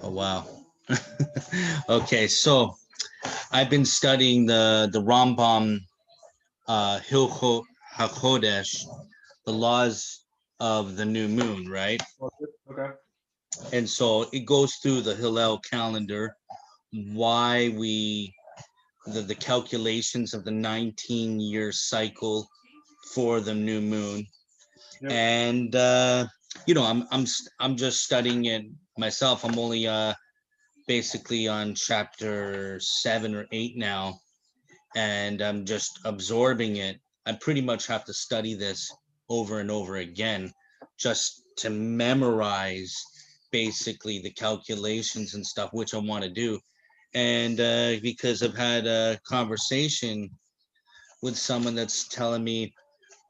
Oh wow. Okay, so I've been studying the Rambam, Hilchot HaChodesh, the laws of the new moon, right? Okay. And so it goes through the Hillel calendar, why the calculations of the 19-year cycle for the new moon. Yep. And I'm just studying it myself. I'm only basically on chapter 7 or 8 now, and I'm just absorbing it. I pretty much have to study this over and over again just to memorize basically the calculations and stuff, which I want to do. And because I've had a conversation with someone that's telling me,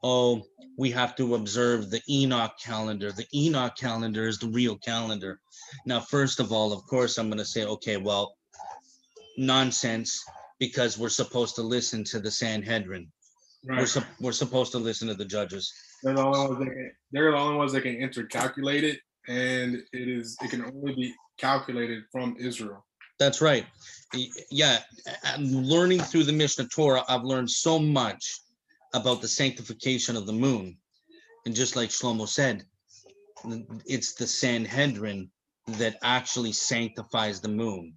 oh, we have to observe the Enoch calendar. The Enoch calendar is the real calendar. Now, first of all, of course, I'm going to say, okay, well, nonsense, because we're supposed to listen to the Sanhedrin. Right. We're supposed to listen to the judges. They're the only ones that can intercalculate it, and it can only be calculated from Israel. That's right. Yeah, learning through the Mishnah Torah, I've learned so much about the sanctification of the moon. And just like Shlomo said, it's the Sanhedrin that actually sanctifies the moon.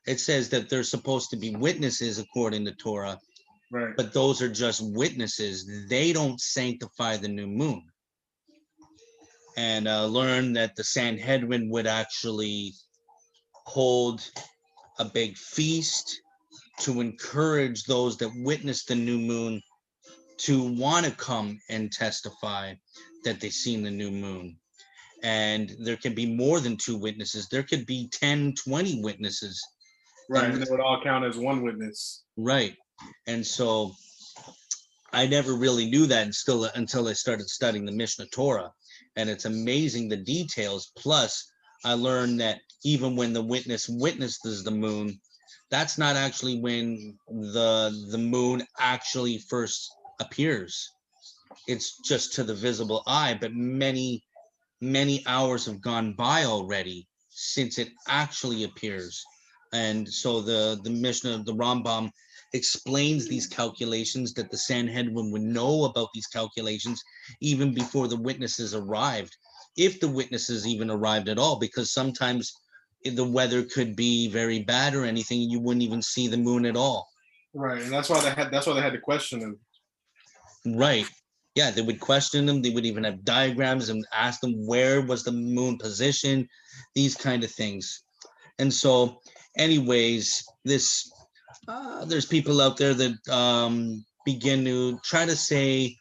It says that there's supposed to be witnesses according to Torah, Right. but those are just witnesses. They don't sanctify the new moon. And learn that the Sanhedrin would actually hold a big feast to encourage those that witness the new moon to want to come and testify that they've seen the new moon. And there can be more than two witnesses. There could be 10, 20 witnesses. Right. And And they would all count as one witness. right. And so I never really knew that until I started studying the Mishnah Torah. And it's amazing the details. Plus, I learned that even when the witness witnesses the moon, that's not actually when the moon actually first appears. It's just to the visible eye, but many hours have gone by already since it actually appears. And so the Mishnah, the Rambam, explains these calculations that the Sanhedrin would know about these calculations even before the witnesses arrived, if the witnesses even arrived at all, because sometimes the weather could be very bad or anything, you wouldn't even see the moon at all. Right. And that's why they had to question him. Right. Yeah, they would question them. They would even have diagrams and ask them where was the moon position, these kind of things. And so, anyways, this there's people out there that begin to try to say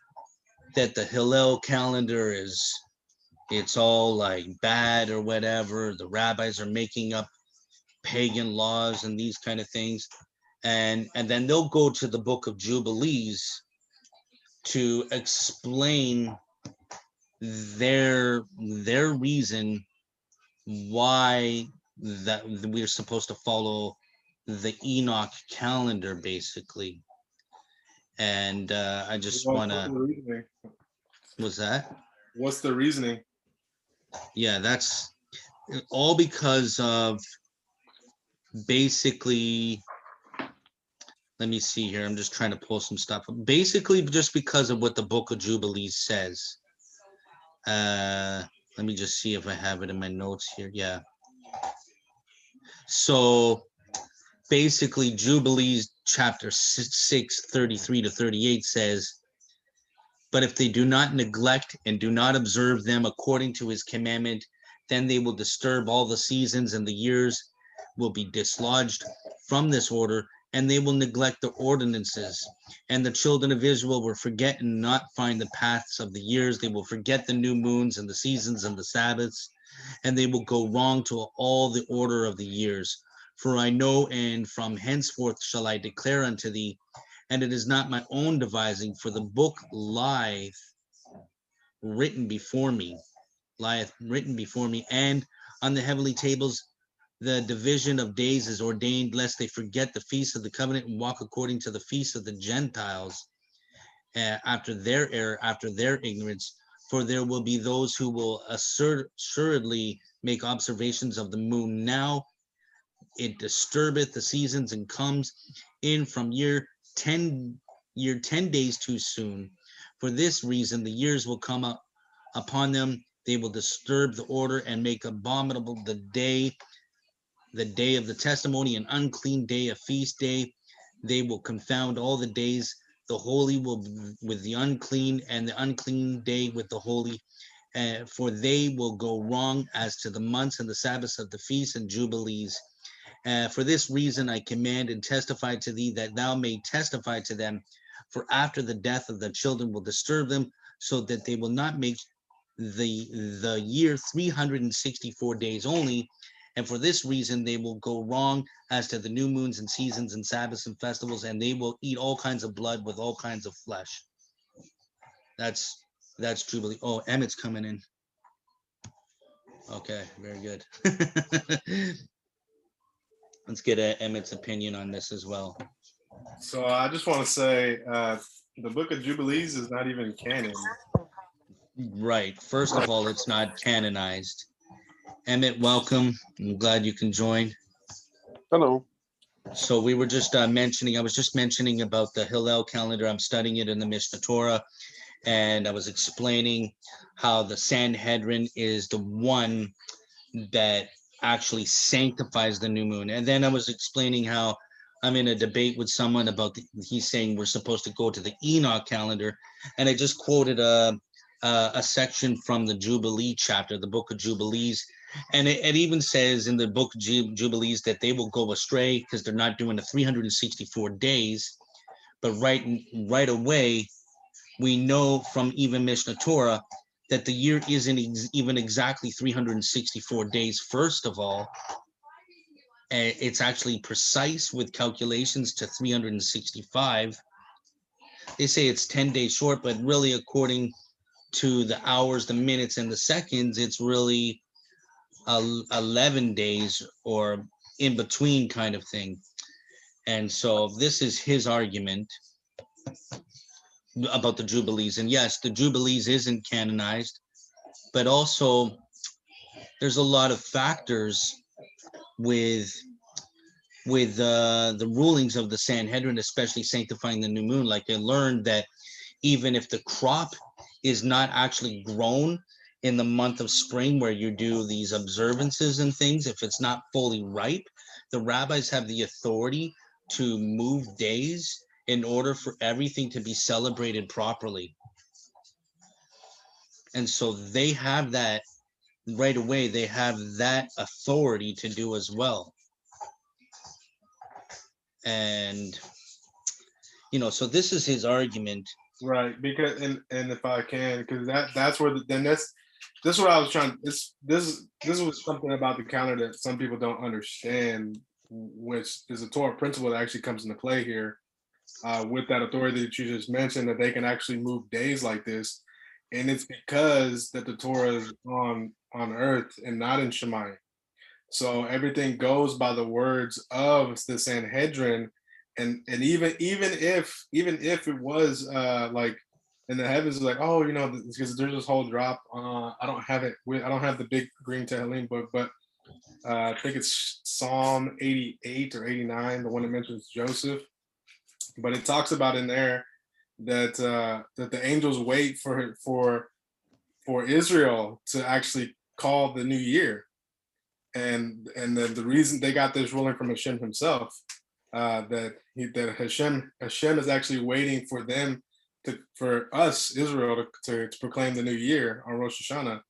that the Hillel calendar is it's all like bad or whatever. The rabbis are making up pagan laws and these kind of things, and then they'll go to the book of Jubilees to explain their reason why that we're supposed to follow the Enoch calendar, basically. And I just What's want the to, reasoning? was that? What's the reasoning? Yeah, that's all because of basically, let me see here. I'm just trying to pull some stuff. Basically, just because of what the Book of Jubilees says. Uh, Let me just see if I have it in my notes here. Yeah. So basically, Jubilees chapter 6, 33 to 38 says, but if they do not neglect and do not observe them according to his commandment, then they will disturb all the seasons, and the years will be dislodged from this order, and they will neglect the ordinances. And the children of Israel will forget and not find the paths of the years. They will forget the new moons and the seasons and the Sabbaths, and they will go wrong to all the order of the years. For I know, and from henceforth shall I declare unto thee, and it is not my own devising, for the book written before me, lieth written before me, and on the heavenly tables the division of days is ordained, lest they forget the feast of the covenant and walk according to the feast of the Gentiles, after their error, after their ignorance. For there will be those who will assuredly make observations of the moon now. It disturbeth the seasons and comes in from 10 days too soon. For this reason, the years will come up upon them. They will disturb the order and make abominable the day of the testimony, an unclean day, a feast day. They will confound all the days, the holy will with the unclean, and the unclean day with the holy. For they will go wrong as to the months and the Sabbaths of the feasts and jubilees. For this reason I command and testify to thee, that thou may testify to them. For after the death of the children will disturb them, so that they will not make the year 364 days only. And for this reason they will go wrong as to the new moons and seasons and Sabbaths and festivals, and they will eat all kinds of blood with all kinds of flesh. That's Jubilee. Oh, Emmett's coming in. Okay, very good. Let's get Emmett's opinion on this as well. So I just want to say the book of Jubilees is not even canon. Right. First of all, it's not canonized. Emmett, welcome. I'm glad you can join. Hello. So we were just I was just mentioning about the Hillel calendar. I'm studying it in the Mishnah Torah, and I was explaining how the Sanhedrin is the one that actually sanctifies the new moon. And then I was explaining how I'm in a debate with someone about he's saying we're supposed to go to the Enoch calendar, and I just quoted a section from the Jubilee chapter, the book of Jubilees, and it even says in the book of Jubilees that they will go astray because they're not doing the 364 days. But right away, we know from even Mishnah Torah that the year isn't even exactly 364 days. First of all, it's actually precise with calculations to 365. They say it's 10 days short, but really, according to the hours, the minutes, and the seconds, it's really 11 days or in between kind of thing. And so this is his argument about the Jubilees. And yes, the Jubilees isn't canonized, but also there's a lot of factors with the rulings of the Sanhedrin, especially sanctifying the new moon. Like I learned that even if the crop is not actually grown in the month of spring, where you do these observances and things, if it's not fully ripe, the rabbis have the authority to move days in order for everything to be celebrated properly. And so they have that right away. They have that authority to do as well. And so this is his argument. Right, because and if I can, because that's where this is what I was trying. This was something about the calendar that some people don't understand, which is a Torah principle that actually comes into play here, with that authority that you just mentioned, that they can actually move days like this, and it's because that the Torah is on earth and not in Shemayim. So everything goes by the words of the Sanhedrin. And even if it was like in the heavens, like, oh, because there's this whole drop. I don't have it. I don't have the big green Tehillim book, but I think it's Psalm 88 or 89, the one that mentions Joseph. But it talks about in there that that the angels wait for Israel to actually call the new year, and the reason they got this ruling from Hashem himself. That Hashem is actually waiting for them for us, Israel, to proclaim the new year on Rosh Hashanah,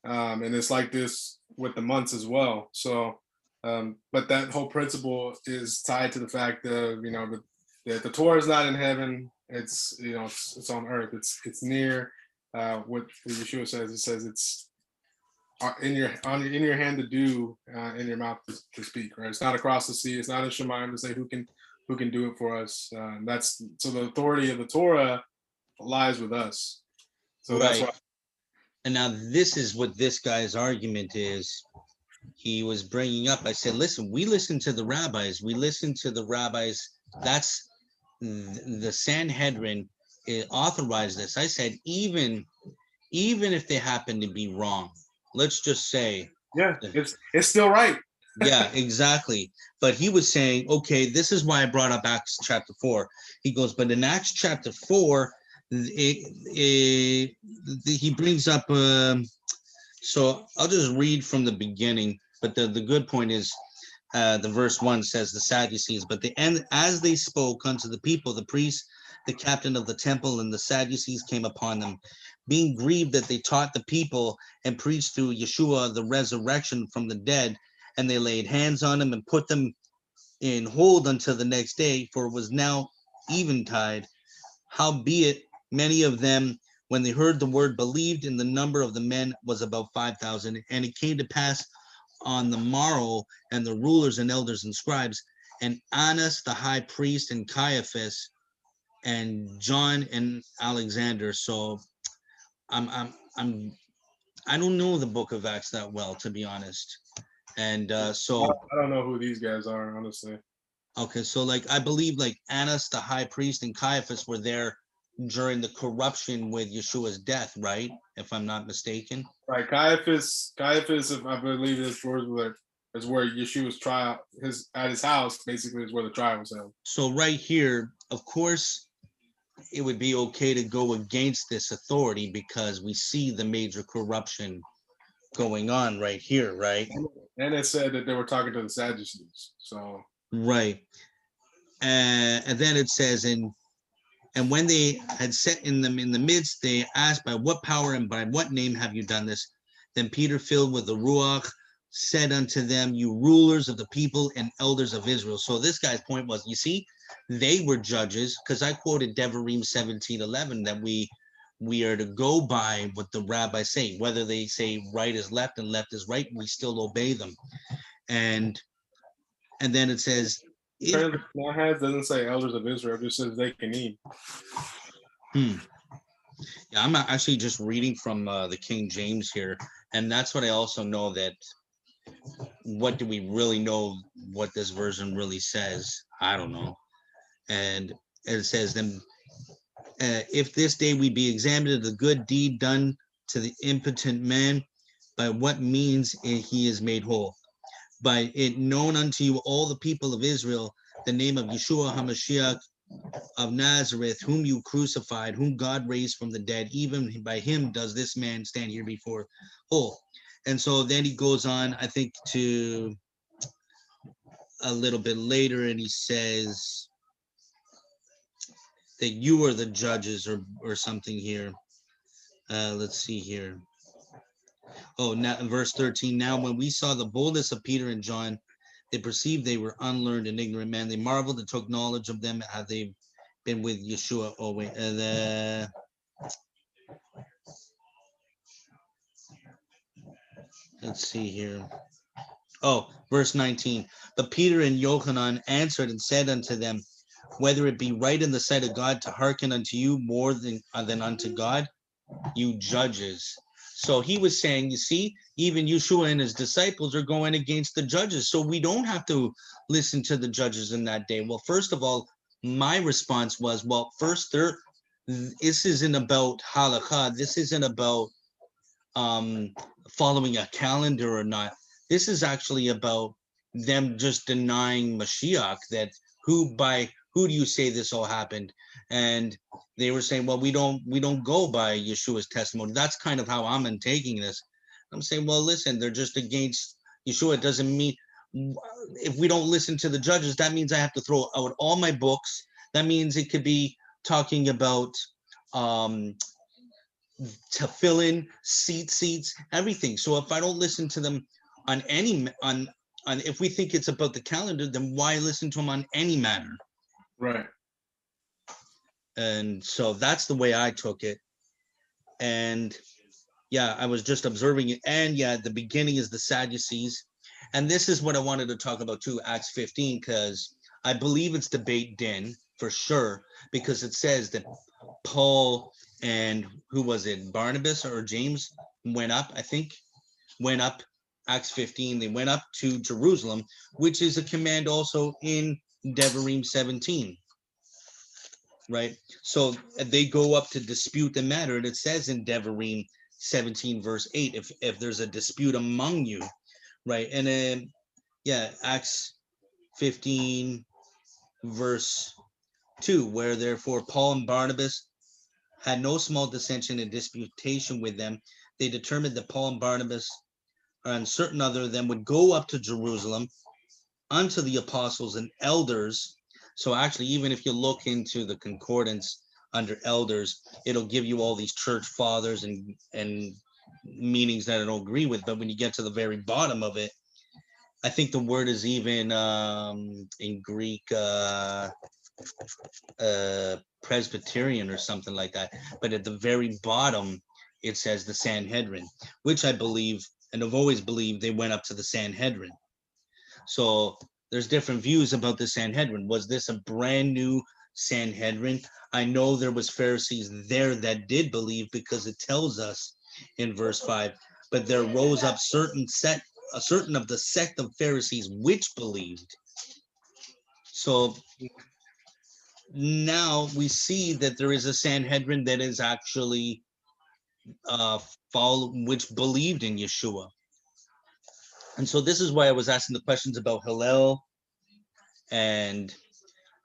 and it's like this with the months as well. So, but that whole principle is tied to the fact that that the Torah is not in heaven; it's it's on earth. It's near. What Yeshua says, it says it's in your hand to do, in your mouth to speak. Right? It's not across the sea. It's not in Shemayim to say who can do it for us. That's so the authority of the Torah lies with us. So that's why. And now this is what this guy's argument is. He was bringing up. I said, listen, we listen to the rabbis. That's the Sanhedrin authorized this. I said, even if they happen to be wrong, let's just say Yeah, it's still right. Yeah, exactly. But he was saying, okay, this is why I brought up Acts chapter 4. He goes, but in Acts chapter 4, he brings up, so I'll just read from the beginning. But the good point is, the verse 1 says, the Sadducees, but the end, as they spoke unto the people, the priests, the captain of the temple, and the Sadducees came upon them, being grieved that they taught the people and preached through Yeshua the resurrection from the dead. And they laid hands on them and put them in hold until the next day, for it was now eventide. Howbeit, many of them, when they heard the word, believed, and the number of the men was about 5,000. And it came to pass on the morrow, and the rulers and elders and scribes, and Annas the high priest, and Caiaphas, and John and Alexander. So I'm I don't know the book of Acts that well, to be honest. And so I don't know who these guys are, honestly. okay, so like I believe like Annas the high priest and Caiaphas were there during the corruption with Yeshua's death, right? If I'm not mistaken. Right, Caiaphas, if I believe his words were, is where Yeshua's trial, his at his house, basically is where the trial was held. So right here, of course, it would be okay to go against this authority because we see the major corruption going on right here, right? And it said that they were talking to the Sadducees. So Right. And then it says, and when they had set in them in the midst, they asked, by what power and by what name have you done this? Then Peter, filled with the Ruach, said unto them, you rulers of the people and elders of Israel. So this guy's point was, you see, they were judges, because I quoted Devarim 17:11, that we are to go by what the rabbis say, whether they say right is left and left is right, we still obey them. And then it says, if has doesn't say elders of Israel, it just says they can eat. yeah, I'm actually just reading from the King James here, and that's what I also know, that what do we really know what this version really says? I don't know. And it says, then if this day we be examined of the good deed done to the impotent man, by what means he is made whole, by it known unto you all the people of Israel, the name of Yeshua HaMashiach of Nazareth, whom you crucified, whom God raised from the dead, even by him does this man stand here before whole. And so then he goes on, I think, to a little bit later, and he says that you are the judges, or something here. Let's see here. Oh, now verse 13. Now, when we saw the boldness of Peter and John, they perceived they were unlearned and ignorant men. They marveled and took knowledge of them, how they been with Yeshua. Oh, wait. Let's see here. Oh, verse 19. But Peter and Yochanan answered and said unto them, whether it be right in the sight of God to hearken unto you more than unto God, you judges. So he was saying, you see, even Yeshua and his disciples are going against the judges. So we don't have to listen to the judges in that day. Well, first of all, my response was, well, first, this isn't about halakha. This isn't about following a calendar or not. This is actually about them just denying Mashiach, that who do you say this all happened? And they were saying, well, we don't go by Yeshua's testimony. That's kind of how I'm taking this. I'm saying, well, listen, they're just against Yeshua. It doesn't mean, if we don't listen to the judges, that means I have to throw out all my books. That means it could be talking about to fill in seats, everything. So if I don't listen to them on any on if we think it's about the calendar, then why listen to them on any matter? Right. And so that's the way I took it. And yeah, I was just observing it. And yeah, the beginning is the Sadducees. And this is what I wanted to talk about too, Acts 15, because I believe it's debate din for sure, because it says that Paul and who was it, Barnabas or James, went up, I think, went up, Acts 15, they went up to Jerusalem, which is a command also in Devarim 17, right? So they go up to dispute the matter, and it says in Devarim 17 verse 8, if there's a dispute among you, right. And then, yeah, Acts 15, verse 2, where therefore Paul and Barnabas had no small dissension and disputation with them. They determined that Paul and Barnabas and certain other of them would go up to Jerusalem unto the apostles and elders. So actually, even if you look into the concordance under elders, it'll give you all these church fathers and meanings that I don't agree with. But when you get to the very bottom of it, I think the word is even in Greek Presbyterian or something like that. But at the very bottom, it says the Sanhedrin, which I believe and I've always believed they went up to the Sanhedrin. So there's different views about the Sanhedrin. Was this a brand new Sanhedrin? I know there was Pharisees there that did believe because it tells us in verse 5, but there rose up a certain of the sect of Pharisees which believed. So now we see that there is a Sanhedrin that is actually which believed in Yeshua. And so this is why I was asking the questions about Hillel, and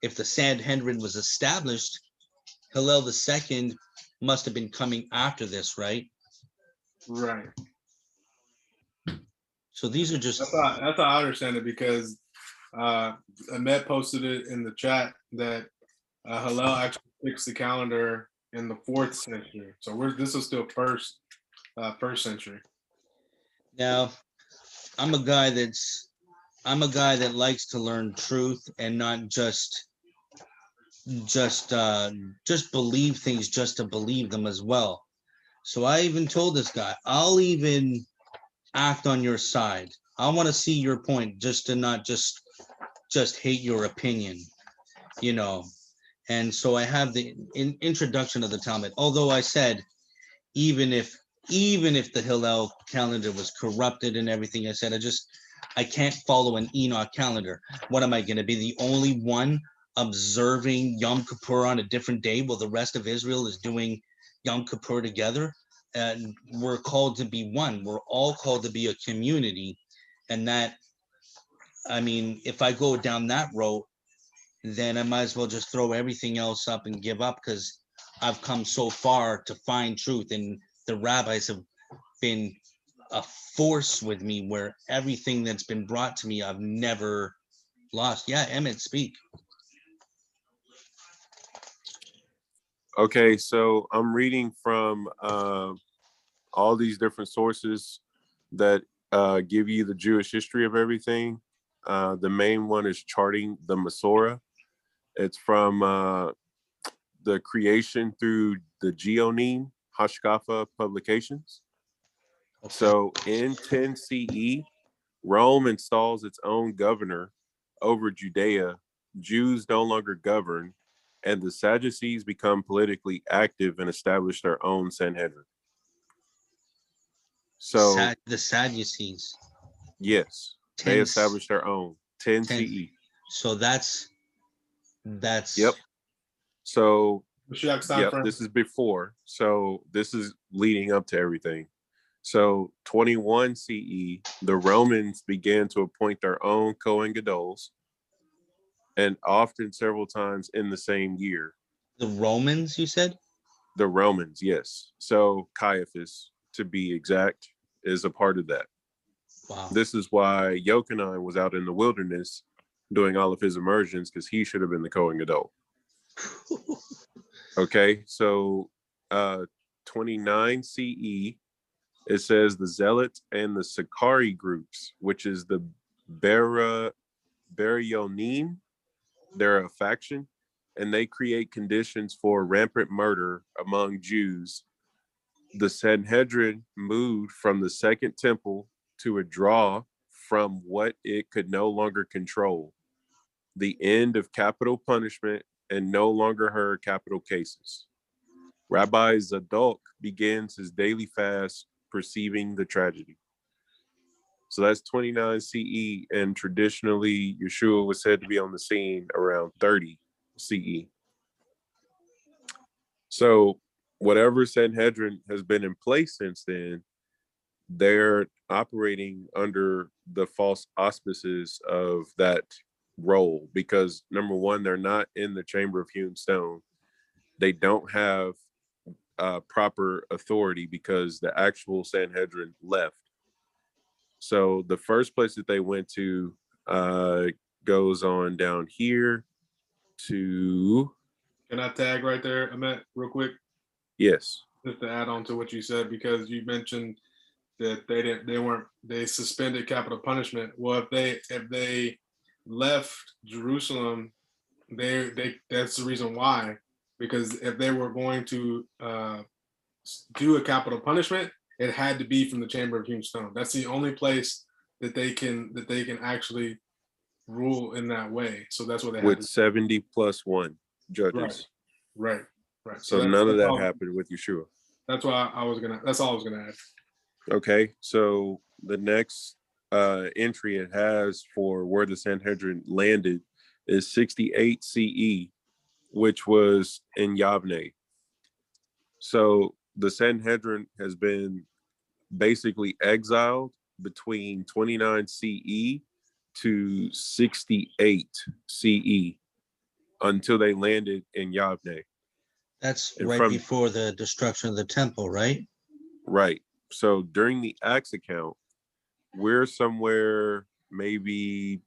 if the Sanhedrin was established, Hillel II must have been coming after this, right? Right. So these are just That's how I understand it, because Ahmed posted it in the chat that Hillel actually fixed the calendar in the 4th century. So this is still first century. now I'm a guy that likes to learn truth and not just believe things just to believe them as well. So I even told this guy, I'll even act on your side. I want to see your point, just to not just hate your opinion, you know. And so I have the introduction of the Talmud. Although I said, even if the Hillel calendar was corrupted and everything, I said I can't follow an Enoch calendar. What am I going to be, the only one observing Yom Kippur on a different day while the rest of Israel is doing Yom Kippur together? And we're called to be one. We're all called to be a community. And that, I mean, if I go down that road, then I might as well just throw everything else up and give up, because I've come so far to find truth, and the rabbis have been a force with me where everything that's been brought to me I've never lost. Yeah, Emmett, speak. Okay, so I'm reading from all these different sources that give you the Jewish history of everything. The main one is Charting the Masorah. It's from the creation through the Geonim Hashkafa publications. Okay. So in 10 CE, Rome installs its own governor over Judea. Jews no longer govern, and the Sadducees become politically active and establish their own Sanhedrin. So the Sadducees. yes, they established their own 10 CE. So that's Yep. So yep, this is before. So this is leading up to everything. So 21 CE, the Romans began to appoint their own Kohen Gadols, and often several times in the same year. The Romans, you said? The Romans, yes. So Caiaphas, to be exact, is a part of that. Wow. This is why Yochanan was out in the wilderness doing all of his immersions, because he should have been the Kohen Gadol. Okay, so 29 CE, it says the Zealots and the Sakari groups, which is the Baryonim, they're a faction, and they create conditions for rampant murder among Jews. The Sanhedrin moved from the Second Temple to a draw from what it could no longer control, the end of capital punishment, and no longer heard capital cases. Rabbi Zadok begins his daily fast, perceiving the tragedy. So that's 29 CE, and traditionally Yeshua was said to be on the scene around 30 CE. So whatever Sanhedrin has been in place since then, they're operating under the false auspices of that role because number one, they're not in the chamber of hewn stone. They don't have proper authority because the actual Sanhedrin left. So the first place that they went to goes on down here to. Can I tag right there, Ahmet, real quick, Yes. just to add on to what you said, because you mentioned that they suspended capital punishment. Well, if they left Jerusalem, they that's the reason why. Because if they were going to do a capital punishment, it had to be from the chamber of hewn stone. That's the only place that they can actually rule in that way. So that's what they With had to 70 plus 1 judges. Right. So none of that happened with Yeshua. That's why that's all I was gonna add. Okay, so the next entry it has for where the Sanhedrin landed is 68 CE, which was in Yavne. So the Sanhedrin has been basically exiled between 29 CE to 68 CE until they landed in Yavne. That's And right from before the destruction of the temple, right? right. So during the Acts account, we're somewhere maybe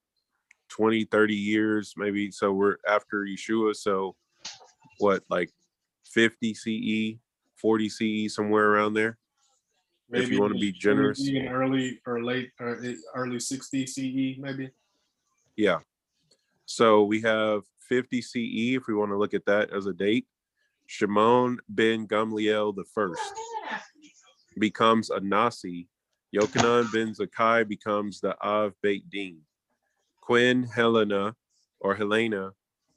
20, 30 years, maybe. So we're after Yeshua. So what, like 50 CE, 40 CE, somewhere around there, if you want to be generous. even early or late or early 60 CE, maybe. Yeah. So we have 50 CE, if we want to look at that as a date. Shimon ben Gamliel the first becomes a Nasi. Yochanan ben Zakkai becomes the Av Beit Din. Queen Helena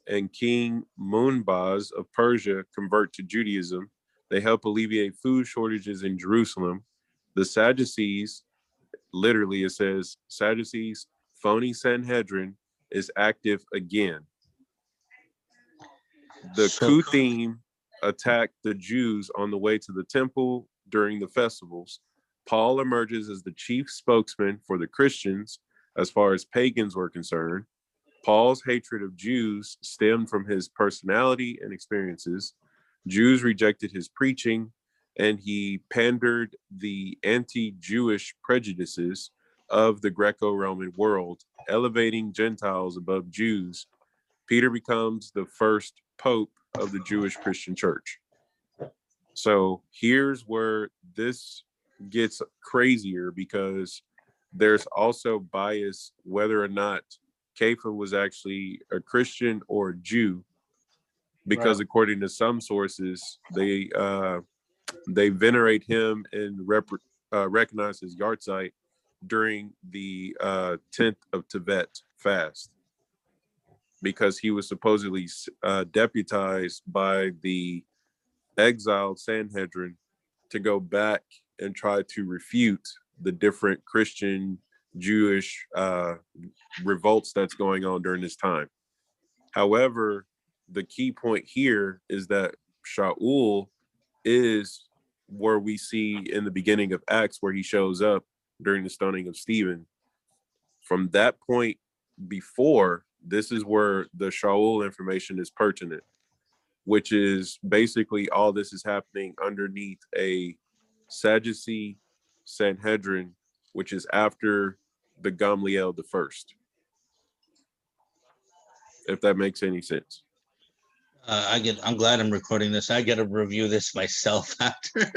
and King Munbaz of Persia convert to Judaism. They help alleviate food shortages in Jerusalem. The Sadducees, literally it says Sadducees, phony Sanhedrin, is active again. The Kuthim attack the Jews on the way to the temple during the festivals. Paul emerges as the chief spokesman for the Christians as far as pagans were concerned. Paul's hatred of Jews stemmed from his personality and experiences. Jews rejected his preaching, and he pandered the anti-Jewish prejudices of the Greco-Roman world, elevating Gentiles above Jews. Peter becomes the first pope of the Jewish Christian church. So here's where this gets crazier because there's also bias whether or not Kepha was actually a Christian or a Jew, because according to some sources, they venerate him and recognize his yahrzeit during the 10th of Tevet fast, because he was supposedly deputized by the exiled Sanhedrin to go back and try to refute the different Christian, Jewish revolts that's going on during this time. However, the key point here is that Shaul is where we see in the beginning of Acts where he shows up during the stoning of Stephen. From that point before, this is where the Shaul information is pertinent, which is basically all this is happening underneath a Sadducee Sanhedrin, which is after the Gamliel the first. If that makes any sense. I'm glad I'm recording this. I get to review this myself after.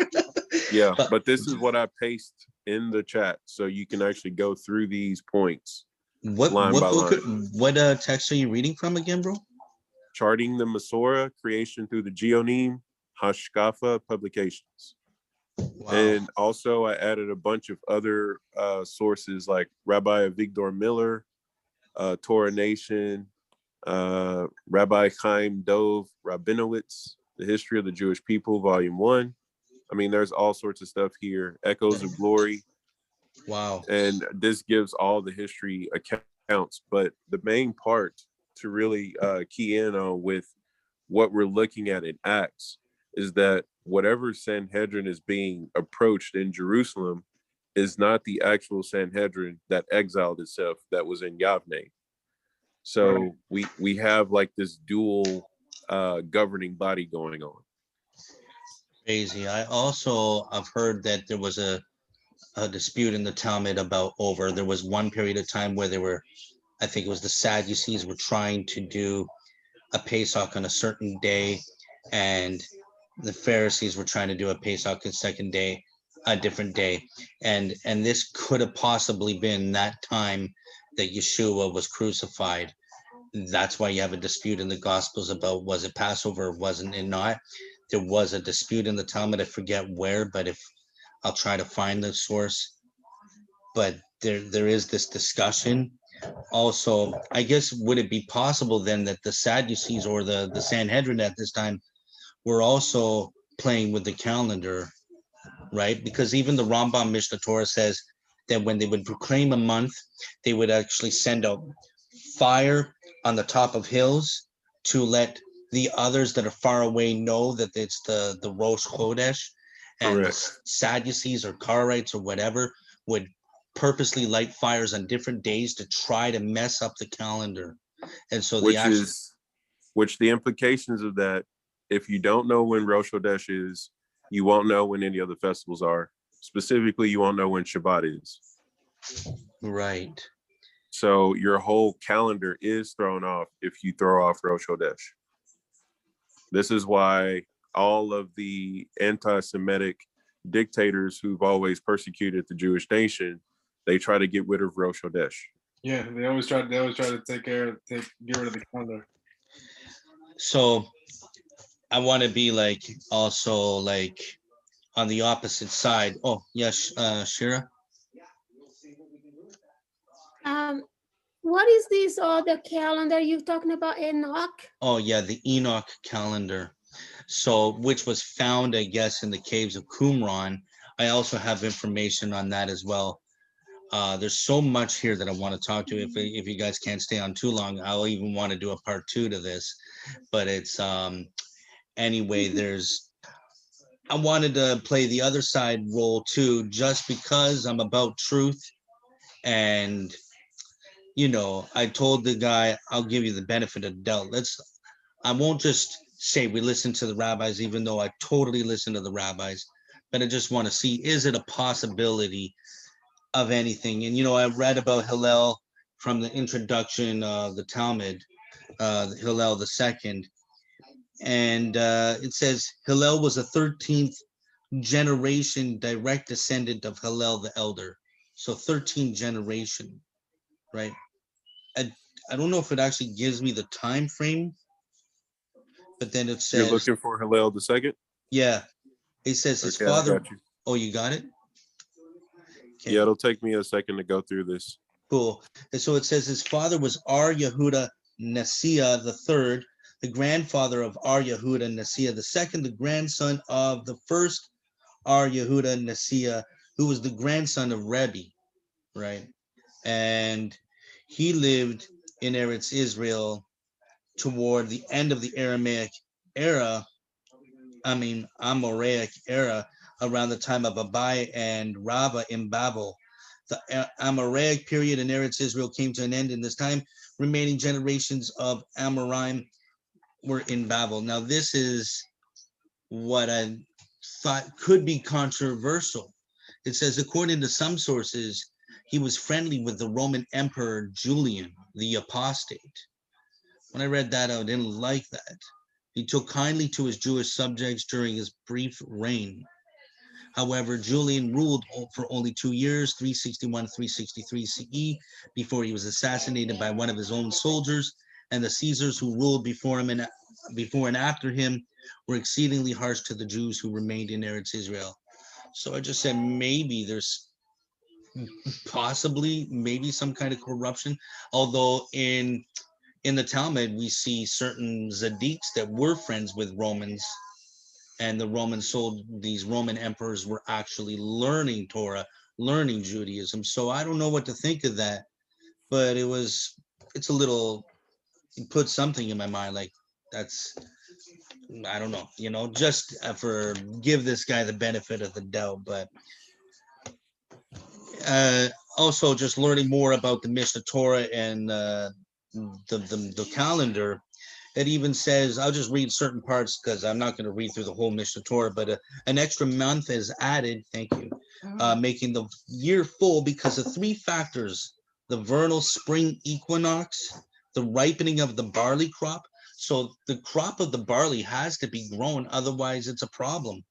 Yeah, but this is what I paste in the chat, so you can actually go through these points line by line. What text are you reading from again, bro? Charting the Masorah, Creation Through the Geonim, Hashkafa Publications. Wow. And also I added a bunch of other sources like Rabbi Avigdor Miller, Torah Nation, Rabbi Chaim Dov Rabinowitz, The History of the Jewish People, Volume 1. I mean, there's all sorts of stuff here. Echoes of Glory. Wow. And this gives all the history accounts. But the main part to really key in on with what we're looking at in Acts is that whatever Sanhedrin is being approached in Jerusalem is not the actual Sanhedrin that exiled itself that was in Yavne. So we have like this dual governing body going on. Crazy. I've heard that there was a dispute in the Talmud about there was one period of time where I think it was the Sadducees were trying to do a Pesach on a certain day, and the Pharisees were trying to do a Pesach a different day, and this could have possibly been that time that Yeshua was crucified. That's why you have a dispute in the Gospels about was it Passover or wasn't it not. There was a dispute in the Talmud. I forget where, but if I'll try to find the source. But there is this discussion. Also, I guess would it be possible then that the Sadducees or the Sanhedrin at this time were also playing with the calendar, right? Because even the Rambam Mishnah Torah says that when they would proclaim a month, they would actually send out fire on the top of hills to let the others that are far away know that it's the Rosh Chodesh, and the Correct. Sadducees or Karaites or whatever would purposely light fires on different days to try to mess up the calendar. And so which the implications of that, if you don't know when Rosh Chodesh is, you won't know when any other festivals are. Specifically, you won't know when Shabbat is. right. So your whole calendar is thrown off if you throw off Rosh Chodesh. This is why all of the anti-Semitic dictators who've always persecuted the Jewish nation, they try to get rid of Rosh Chodesh. Yeah, they always try to get rid of the calendar. So I want to be like also like on the opposite side. Oh yes, Shira. What is this other calendar you're talking about, Enoch? Oh yeah, the Enoch calendar. So which was found, I guess, in the caves of Qumran. I also have information on that as well. There's so much here that I want to talk to. If you guys can't stay on too long, I'll even want to do a part 2 to this. But it's anyway, I wanted to play the other side role too, just because I'm about truth. And I told the guy, I'll give you the benefit of the doubt. I won't just say we listen to the rabbis, even though I totally listen to the rabbis, but I just want to see, is it a possibility of anything? And, I read about Hillel from the introduction of the Talmud, Hillel II, and it says Hillel was a 13th generation direct descendant of Hillel the Elder. So 13 generation, right? I don't know if it actually gives me the time frame, but then it says You're looking for Hillel II? Yeah, it says his Okay, I father. got you. Oh, you got it? Okay. Yeah, it'll take me a second to go through this. Cool. And so it says his father was Ar Yehuda Nasiah the third, the grandfather of Ar Yehuda Nasiah the second, the grandson of the first Ar Yehuda Nasiah, who was the grandson of Rebbe, right? And he lived in Eretz Israel toward the end of the Amoraic era, around the time of Abai and Rava in Babel. The Amoraic period in Eretz Israel came to an end in this time. Remaining generations of Amoraim were in Babel. Now, this is what I thought could be controversial. It says, according to some sources, he was friendly with the Roman Emperor Julian, the apostate. When I read that, I didn't like that. He took kindly to his Jewish subjects during his brief reign. However, Julian ruled for only 2 years, 361-363 CE, before he was assassinated by one of his own soldiers, and the Caesars who ruled before and after him were exceedingly harsh to the Jews who remained in Eretz Israel. So I just said maybe there's possibly maybe some kind of corruption, although in the Talmud we see certain Zaddiks that were friends with Romans, and these Roman emperors were actually learning Torah, learning Judaism. So I don't know what to think of that, but it put something in my mind, like that's, I don't know, just for give this guy the benefit of the doubt. But Also just learning more about the Mishnah Torah and the calendar. It even says, I'll just read certain parts because I'm not going to read through the whole Mishnah Torah, but an extra month is added, thank you, making the year full because of three factors: the vernal spring equinox, the ripening of the barley crop. So the crop of the barley has to be grown, otherwise it's a problem.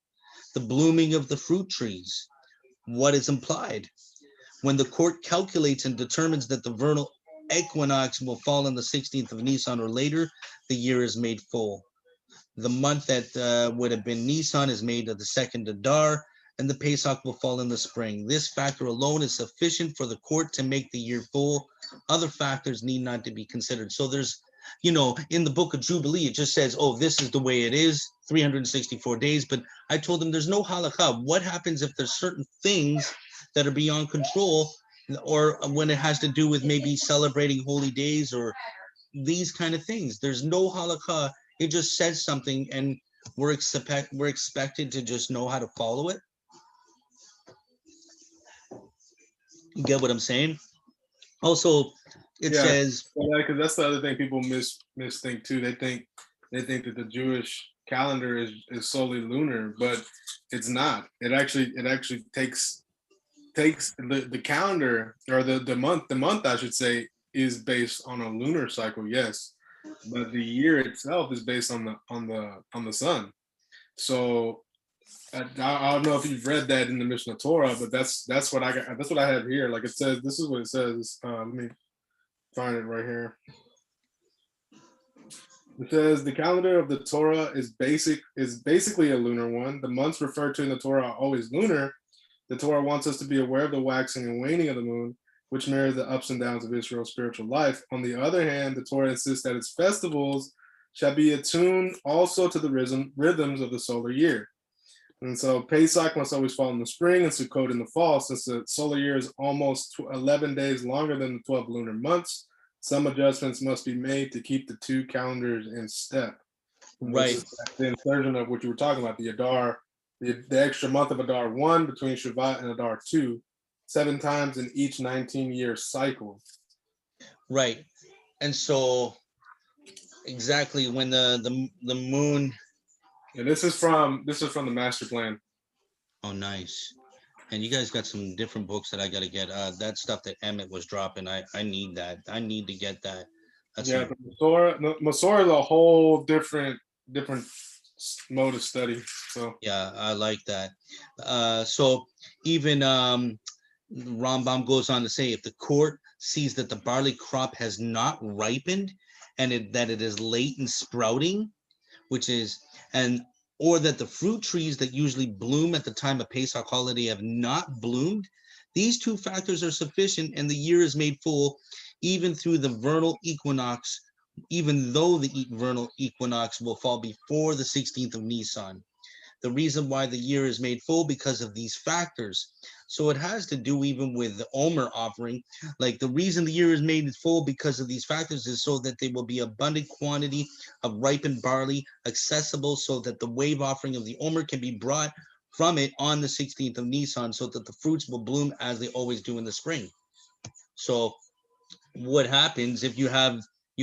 The blooming of the fruit trees. What is implied? When the court calculates and determines that the vernal equinox will fall on the 16th of Nisan or later, the year is made full. The month that would have been Nisan is made of the second Adar, and the Pesach will fall in the spring. This factor alone is sufficient for the court to make the year full. Other factors need not to be considered. So there's, in the book of Jubilee, it just says, oh, this is the way it is, 364 days. But I told them there's no halakha. What happens if there's certain things that are beyond control, or when it has to do with maybe celebrating holy days or these kind of things? There's no halakha. It just says something, and we're expected to just know how to follow it. You get what I'm saying? Also, it says, because that's the other thing people misthink too. They think that the Jewish calendar is solely lunar, but it's not. It actually takes the calendar, or the month I should say, is based on a lunar cycle, yes, but the year itself is based on the sun. So I don't know if you've read that in the Mishnah Torah, but that's what I got. That's what I have here. Like it says, this is what it says. Let me find it right here. It says the calendar of the Torah is basically a lunar one. The months referred to in the Torah are always lunar. The Torah wants us to be aware of the waxing and waning of the moon, which mirror the ups and downs of Israel's spiritual life. On the other hand, the Torah insists that its festivals shall be attuned also to the rhythms of the solar year. And so Pesach must always fall in the spring and Sukkot in the fall, since the solar year is almost 11 days longer than the 12 lunar months. Some adjustments must be made to keep the two calendars in step. right. The insertion of what you were talking about, the Adar, the extra month of Adar 1 between Shabbat and Adar 2, 7 times in each 19-year cycle. Right. And so exactly when the moon. And this is from the master plan. Oh, nice. And you guys got some different books that I got to get. That stuff that Emmett was dropping, I need that. I need to get that. That's Yeah, Masorah is a whole different mode of study. So yeah, I like that. So even Rambam goes on to say, if the court sees that the barley crop has not ripened and that it is late in sprouting, or that the fruit trees that usually bloom at the time of Pesach holiday have not bloomed, these two factors are sufficient and the year is made full, even through the vernal equinox, even though the vernal equinox will fall before the 16th of Nisan. The reason why the year is made full because of these factors. So it has to do even with the Omer offering. Like the reason the year is made full because of these factors is so that there will be abundant quantity of ripened barley accessible, so that the wave offering of the Omer can be brought from it on the 16th of Nisan, so that the fruits will bloom as they always do in the spring. So what happens if you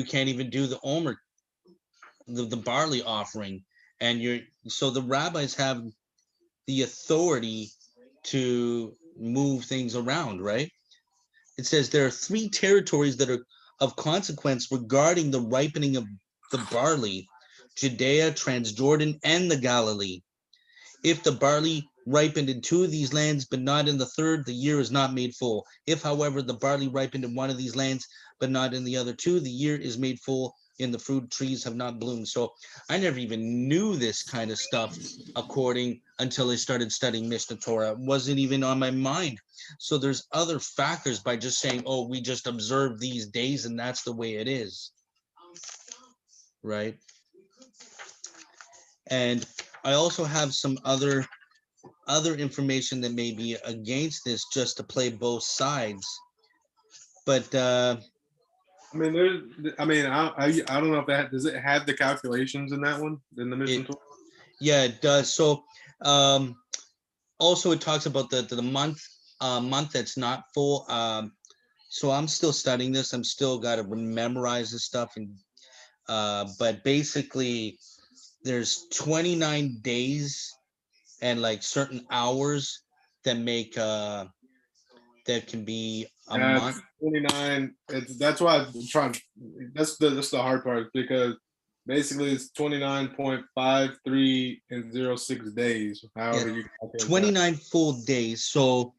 can't even do the Omer, the barley offering, and so the rabbis have the authority to move things around, right? It says there are 3 territories that are of consequence regarding the ripening of the barley: Judea, Transjordan, and the Galilee. If the barley ripened in 2 of these lands, but not in the third, the year is not made full. If, however, the barley ripened in one of these lands, but not in the other 2, the year is made full and the fruit trees have not bloomed. So I never even knew this kind of stuff until I started studying Mishnah Torah. It wasn't even on my mind. So there's other factors by just saying, oh, we just observe these days and that's the way it is. Right? And I also have some other information that may be against this, just to play both sides. But I don't know if does it have the calculations in that one, in the Mishnah Torah? Yeah, it does. So also it talks about the month month that's not full. So I'm still studying this. I'm still got to memorize this stuff, and but basically, there's 29 days and like certain hours that make that can be a Yeah, month. 29. That's why I'm trying. That's the hard part because basically it's 29.53 and 06 days. However you calculate that. 29 full days. So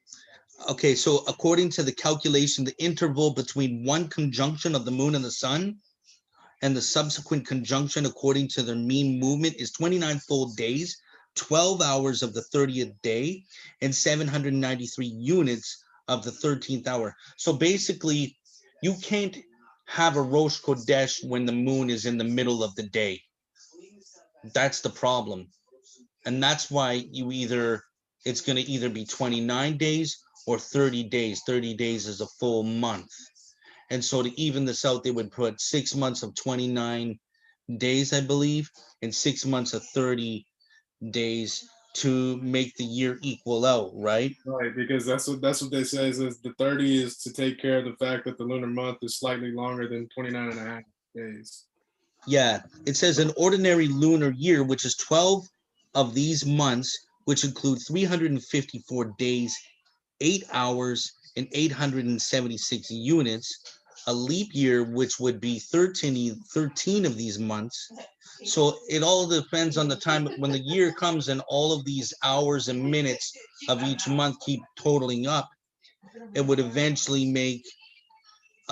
okay, so according to the calculation, the interval between one conjunction of the moon and the sun and the subsequent conjunction according to their mean movement is 29 full days, 12 hours of the 30th day, and 793 units of the 13th hour. So basically, you can't have a Rosh Kodesh when the moon is in the middle of the day. That's the problem. And that's why it's going to either be 29 days or 30 days. 30 days is a full month. And so to even this out, they would put 6 months of 29 days, I believe, and 6 months of 30 days to make the year equal out, right? Right, because that's what they say is the 30 is to take care of the fact that the lunar month is slightly longer than 29 and a half days. Yeah, it says an ordinary lunar year, which is 12 of these months, which include 354 days, 8 hours, and 876 units. A leap year, which would be 13 of these months. So it all depends on the time when the year comes and all of these hours and minutes of each month keep totaling up. It would eventually make,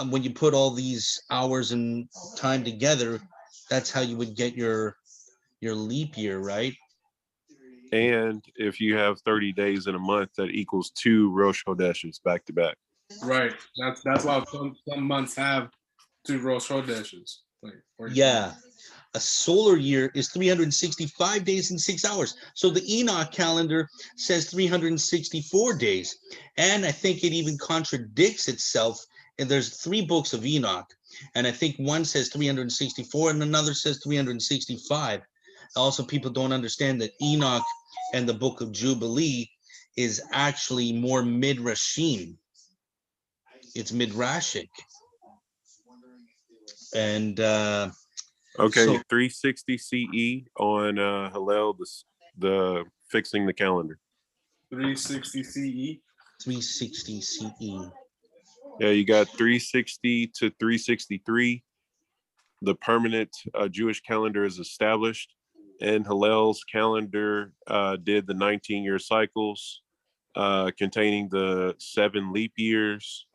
when you put all these hours and time together, that's how you would get your leap year, right? And if you have 30 days in a month, that equals 2 Rosh Hodeshes back to back. Right. That's why some months have 2 Rosh Hodeshes. Yeah. A solar year is 365 days and 6 hours. So the Enoch calendar says 364 days. And I think it even contradicts itself. And there's 3 books of Enoch. And I think one says 364 and another says 365. Also, people don't understand that Enoch and the book of Jubilee is actually more midrashim. It's midrashic. And Okay, so 360 CE on Hillel, the fixing the calendar. 360 CE. 360 CE. Yeah, you got 360 to 363. The permanent Jewish calendar is established, and Hillel's calendar did the 19-year cycles containing the 7 leap years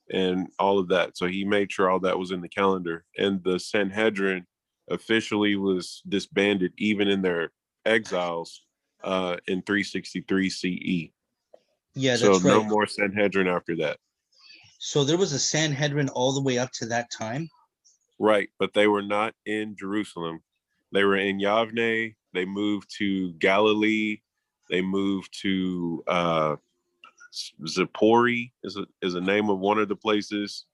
and all of that. So he made sure all that was in the calendar. And the Sanhedrin officially was disbanded even in their exiles in 363 CE. Yeah, So that's no right. more Sanhedrin after that. So there was a Sanhedrin all the way up to that time. Right, but they were not in Jerusalem. They were in Yavne. They moved to Galilee. They moved to Zippori is a name of one of the places.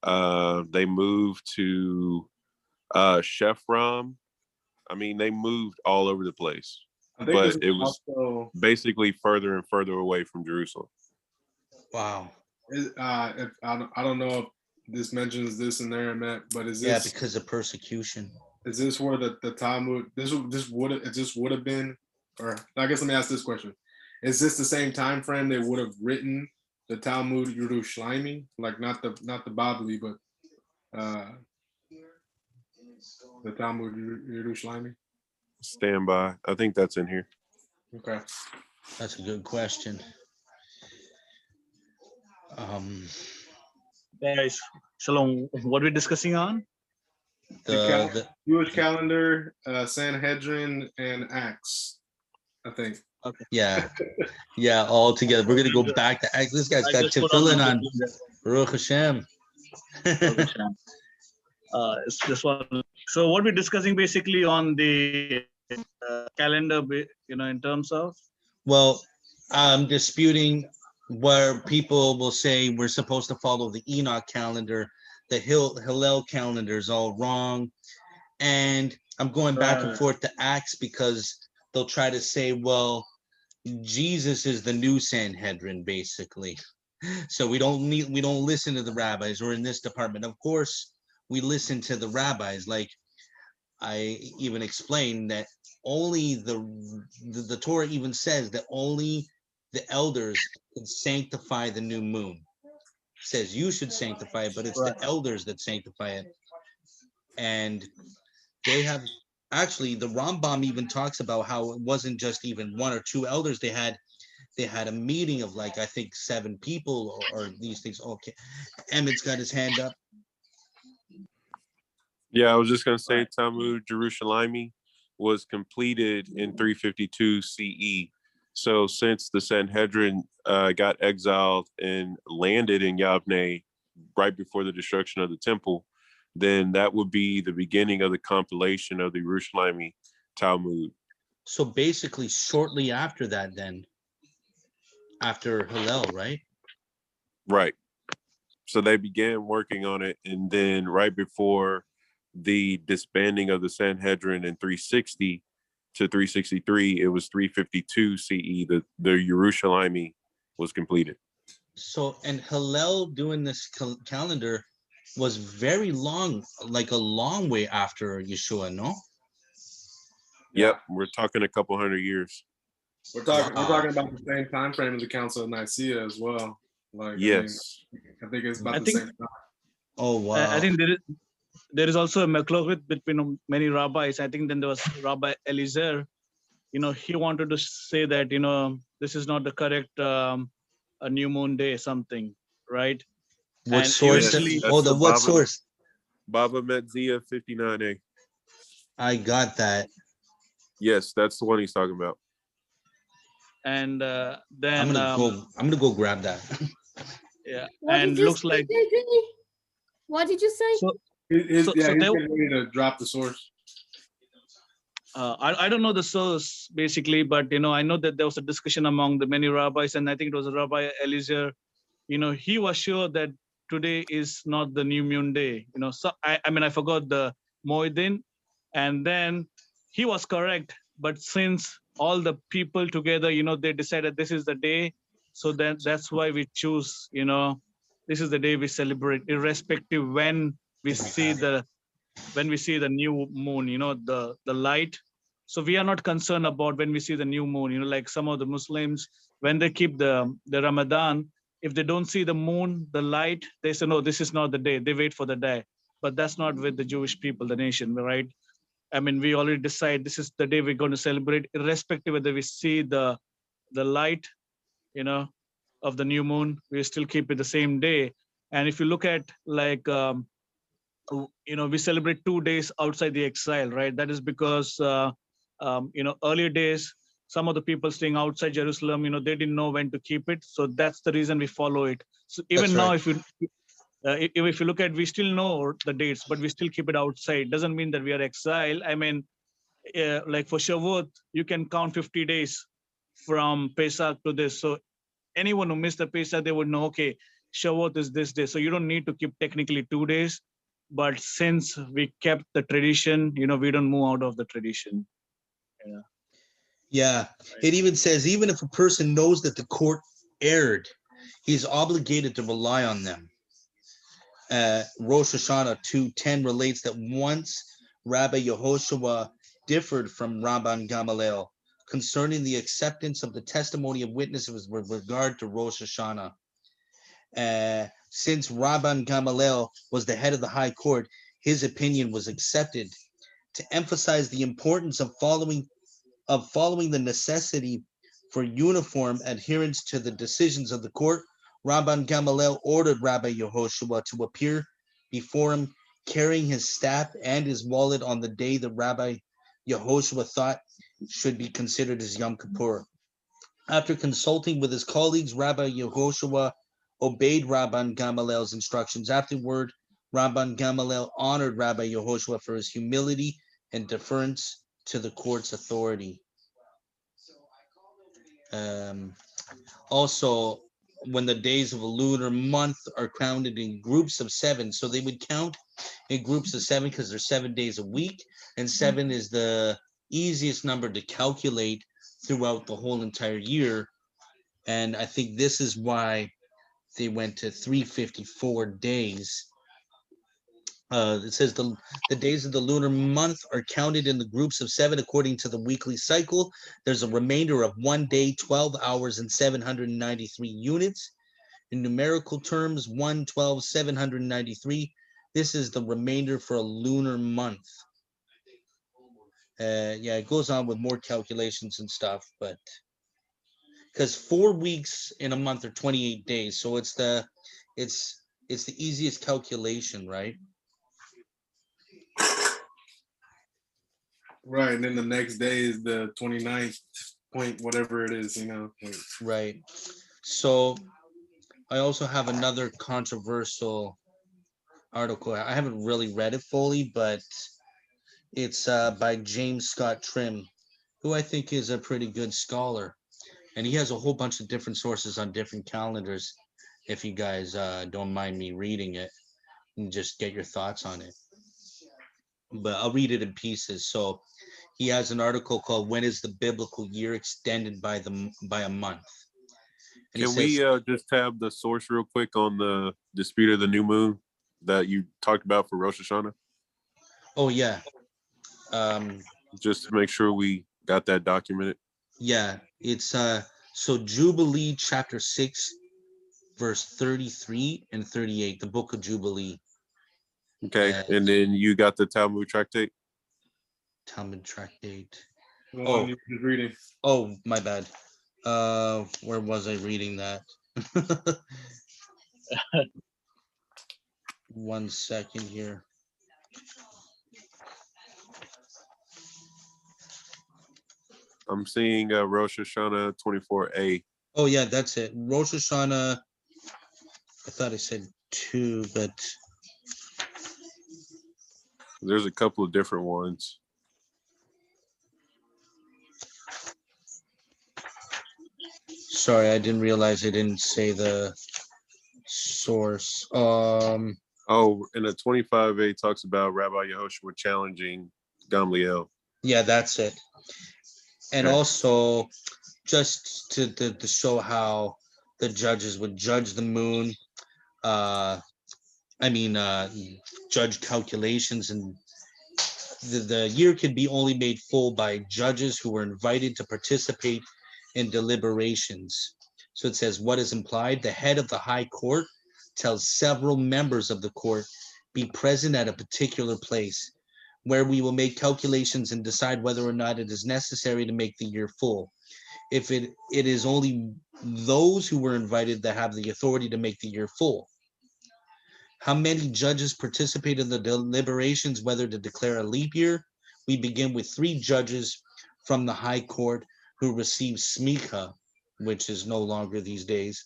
They moved to Shefram. I mean, they moved all over the place, I think this but it was also basically further and further away from Jerusalem. Wow. if I don't know if this mentions this in there, Matt, but is Yeah, this because of persecution. is this where the Talmud this would have been, or I guess let me ask this question: is this the same time frame they would have written the Talmud Yerushalmi, like not the Babli, but the Talmud Yerushalmi? Stand by. I think that's in here. Okay. That's a good question. Guys, Shalom. What we're discussing on? The Jewish calendar, Sanhedrin, and Acts, I think. Okay. yeah, yeah, all together. We're gonna go back to this guy's I got just put on tefillin the on. Baruch Hashem. it's this one. So what we're discussing basically on the calendar, in terms of Well, I'm disputing where people will say we're supposed to follow the Enoch calendar. The Hillel calendar is all wrong. And I'm going back and forth to Acts because they'll try to say, well, Jesus is the new Sanhedrin, basically. So we don't listen to the rabbis, or in this department, of course, we listen to the rabbis. Like I even explained that only the Torah even says that only the elders can sanctify the new moon. It says you should sanctify it, but it's the Right. elders that sanctify it. And they have actually, the Rambam even talks about how it wasn't just even one or two elders. They had a meeting of, like, I think 7 people, or these things. Okay, Emmett's got his hand up. Yeah, I was just gonna say Right. Talmud Jerusalemi was completed in 352 CE. So since the Sanhedrin got exiled and landed in Yavne right before the destruction of the temple, then that would be the beginning of the compilation of the Jerusalemi Talmud. So basically, shortly after that, then after Hillel, right? Right. So they began working on it, and then right before the disbanding of the Sanhedrin in 360 to 363, it was 352 CE that the Yerushalmi was completed. So, and Hillel doing this calendar was very long, like a long way after Yeshua, no? Yep, we're talking a couple hundred years. We're Wow. talking about the same time frame as the Council of Nicaea as well. Like, Yes. I think it's about I the think same time. Oh wow. I think there is also a machloket between many rabbis. I think then there was Rabbi Eliezer. He wanted to say that this is not the correct a new moon day something, right? What And source? eventually, That's The the what Baba source? Baba Metzia 59A. I got that. Yes, that's the one he's talking about. and I'm then gonna go grab that. yeah, What did and you looks say, like JJ? What did you say? so He's so getting they ready to drop the source. I don't know the source basically, but I know that there was a discussion among the many rabbis, and I think it was Rabbi Eliezer. He was sure that today is not the new moon day. So I mean I forgot the Moedin, and then he was correct. But since all the people together, they decided this is the day, so then that's why we choose. This is the day we celebrate, irrespective we see the when we see the new moon, the light. So we are not concerned about when we see the new moon, like some of the Muslims, when they keep the Ramadan, if they don't see the moon, the light, they say, no, this is not the day. They wait for the day. But that's not with the Jewish people, the nation, right? I mean, we already decide this is the day we're going to celebrate, irrespective whether we see the light, of the new moon, we still keep it the same day. And if you look at like we celebrate 2 days outside the exile, right? That is because earlier days, some of the people staying outside Jerusalem, they didn't know when to keep it, so that's the reason we follow it. So even That's now, right. if you look at, we still know the dates, but we still keep it outside. Doesn't mean that we are exile. I mean, like for Shavuot, you can count 50 days from Pesach to this. So anyone who missed the Pesach, they would know, okay, Shavuot is this day. So you don't need to keep technically 2 days. But since we kept the tradition, we don't move out of the tradition. Yeah. It even says, even if a person knows that the court erred, he's obligated to rely on them. Rosh Hashanah 2:10 relates that once Rabbi Yehoshua differed from Rabban Gamaliel concerning the acceptance of the testimony of witnesses with regard to Rosh Hashanah. Since Rabban Gamaliel was the head of the high court, his opinion was accepted. To emphasize the importance of following the necessity for uniform adherence to the decisions of the court, Rabban Gamaliel ordered Rabbi Yehoshua to appear before him carrying his staff and his wallet on the day that Rabbi Yehoshua thought should be considered as Yom Kippur. After consulting with his colleagues, Rabbi Yehoshua obeyed Rabban Gamaliel's instructions. Afterward, Rabban Gamaliel honored Rabbi Yehoshua for his humility and deference to the court's authority. Also, when the days of a lunar month are counted in groups of 7, so they would count in groups of 7 because there's 7 days a week, and 7 is the easiest number to calculate throughout the whole entire year. And I think this is why they went to 354 days. It says the days of the lunar month are counted in the groups of 7 according to the weekly cycle. There's a remainder of 1 day, 12 hours, and 793 units. In numerical terms, 1, 12, 793. This is the remainder for a lunar month. Yeah, it goes on with more calculations and stuff, but because 4 weeks in a month are 28 days, so it's the easiest calculation, right? Right. And then the next day is the 29th point, whatever it is, like, Right. So I also have another controversial article. I haven't really read it fully, but it's by James Scott Trim, who I think is a pretty good scholar. And he has a whole bunch of different sources on different calendars. If you guys don't mind me reading it and just get your thoughts on it. But I'll read it in pieces. So he has an article called "When is the Biblical Year Extended by a Month?" And Can we just tab the source real quick on the dispute of the new moon that you talked about for Rosh Hashanah? Oh yeah, Just to make sure we got that documented. yeah. It's so Jubilee chapter 6, verse 33 and 38. The book of Jubilee. Okay, and then you got the Talmud tractate. Talmud tractate. the one you were just reading. Oh, my bad. Where was I reading that? 1 second here. I'm seeing Rosh Hashanah 24a. Oh yeah, that's it. Rosh Hashanah. I thought I said 2, but There's a couple of different ones. sorry, I didn't realize I didn't say the source. Oh, and the 25a talks about Rabbi Yehoshua challenging Gamliel. Yeah, that's it. And Okay. also, just to show how the judges would judge the moon, judge calculations, and the year could be only made full by judges who were invited to participate in deliberations. So it says, what is implied? The head of the high court tells several members of the court, be present at a particular place where we will make calculations and decide whether or not it is necessary to make the year full. If it is only those who were invited that have the authority to make the year full. How many judges participate in the deliberations whether to declare a leap year? We begin with 3 judges from the high court who receive smicha, which is no longer these days.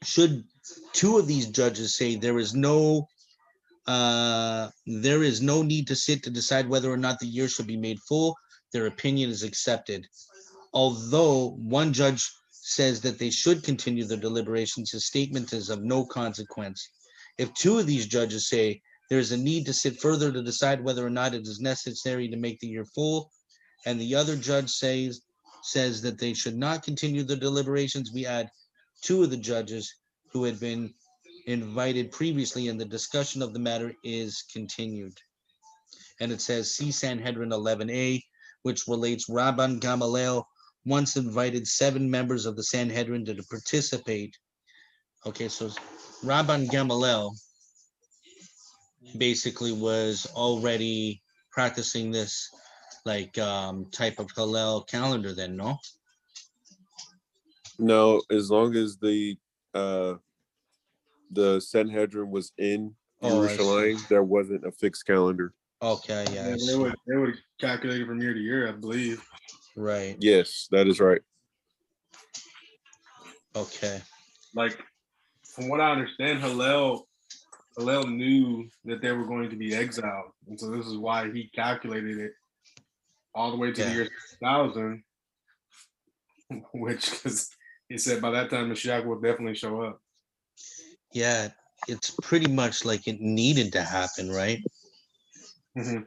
Should 2 of these judges say there is no need to sit to decide whether or not the year should be made full, their opinion is accepted. Although one judge says that they should continue their deliberations, his statement is of no consequence. If 2 of these judges say there is a need to sit further to decide whether or not it is necessary to make the year full, and the other judge says that they should not continue the deliberations, we add 2 of the judges who had been invited previously, and the discussion of the matter is continued. And it says, see Sanhedrin 11a, which relates Rabban Gamaliel once invited 7 members of the Sanhedrin to participate. Okay, so Rabban Gamaliel basically was already practicing this type of Hillel calendar then, no? No, as long as the Sanhedrin was in Jerusalem, there wasn't a fixed calendar. Okay, yeah. They would calculate it from year to year, I believe. Right. Yes, that is right. Okay. Like, from what I understand, Hillel knew that they were going to be exiled, and so this is why he calculated it all the way to the year 2000, which, because he said by that time Mashiach will definitely show up. Yeah, it's pretty much like it needed to happen, right? Mm-hmm.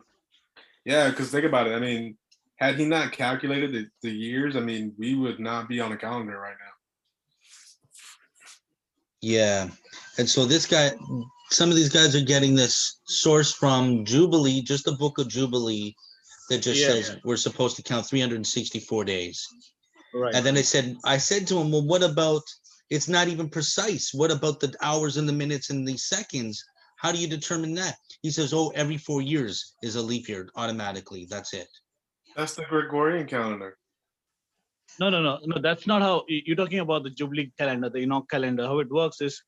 Yeah, because think about it. I mean, had he not calculated the years, I mean, we would not be on a calendar right now. Yeah. And so this guy, some of these guys are getting this source from Jubilee, just the book of Jubilee, that just Yeah. says we're supposed to count 364 days. Right. And then I said to him, well, what about, it's not even precise. What about the hours and the minutes and the seconds? How do you determine that? He says, oh, every 4 years is a leap year automatically. That's it. That's the Gregorian calendar. No. That's not how you're talking about the Jubilee calendar, the Enoch calendar. How it works is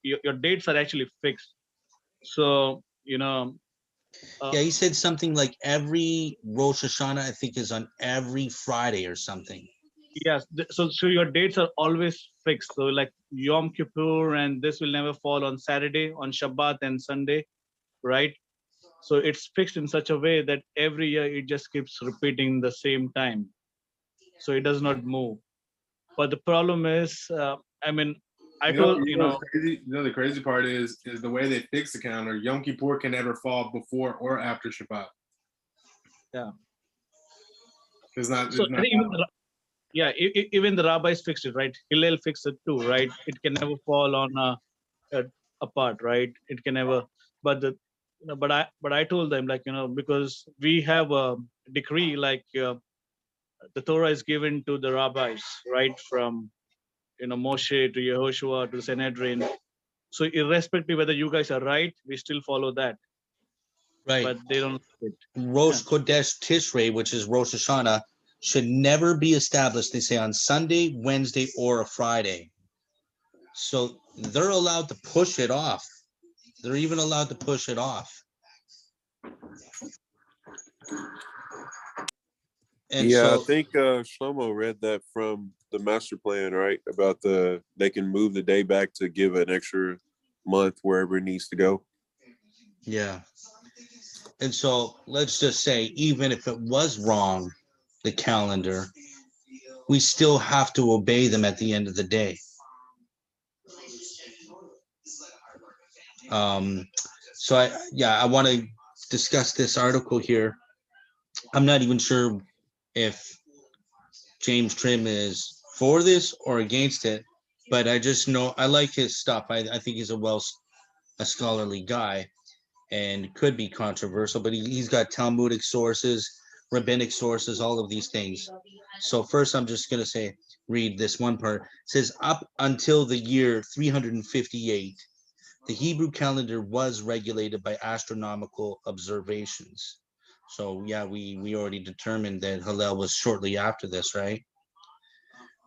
your dates are actually fixed. So, Yeah, he said something like every Rosh Hashanah, I think, is on every Friday or something. yes. So your dates are always fixed. So like Yom Kippur and this will never fall on Saturday, on Shabbat and Sunday, right? So it's fixed in such a way that every year it just keeps repeating the same time. So it does not move. But the problem is, I told, The crazy part is the way they fix the calendar. Yom Kippur can never fall before or after Shabbat. Yeah. It's not. So It's I not think even the rabbis fixed it, right? Hillel fixed it too, right? It can never fall on apart, right? It can never. But but I told them, like, because we have a decree, like the Torah is given to the rabbis, right? From Moshe to Yehoshua to the Sanhedrin. So irrespective whether you guys are right, we still follow that. Right. But they don't. Rosh Chodesh Tishrei, which is Rosh Hashanah, should never be established, they say, on Sunday, Wednesday, or a Friday. So they're allowed to push it off. They're even allowed to push it off. And Yeah, I so, think Shlomo read that from the master plan, right? About they can move the day back to give an extra month wherever it needs to go. yeah. And so let's just say, even if it was wrong, the calendar, we still have to obey them at the end of the day. So I want to discuss this article here. I'm not even sure if James Trim is for this or against it, but I just know I like his stuff. I think he's a scholarly guy and could be controversial, but he's got Talmudic sources, rabbinic sources, all of these things. So first, I'm just going to read this one part. It says, up until the year 358, the Hebrew calendar was regulated by astronomical observations. So yeah, we already determined that Hillel was shortly after this, right?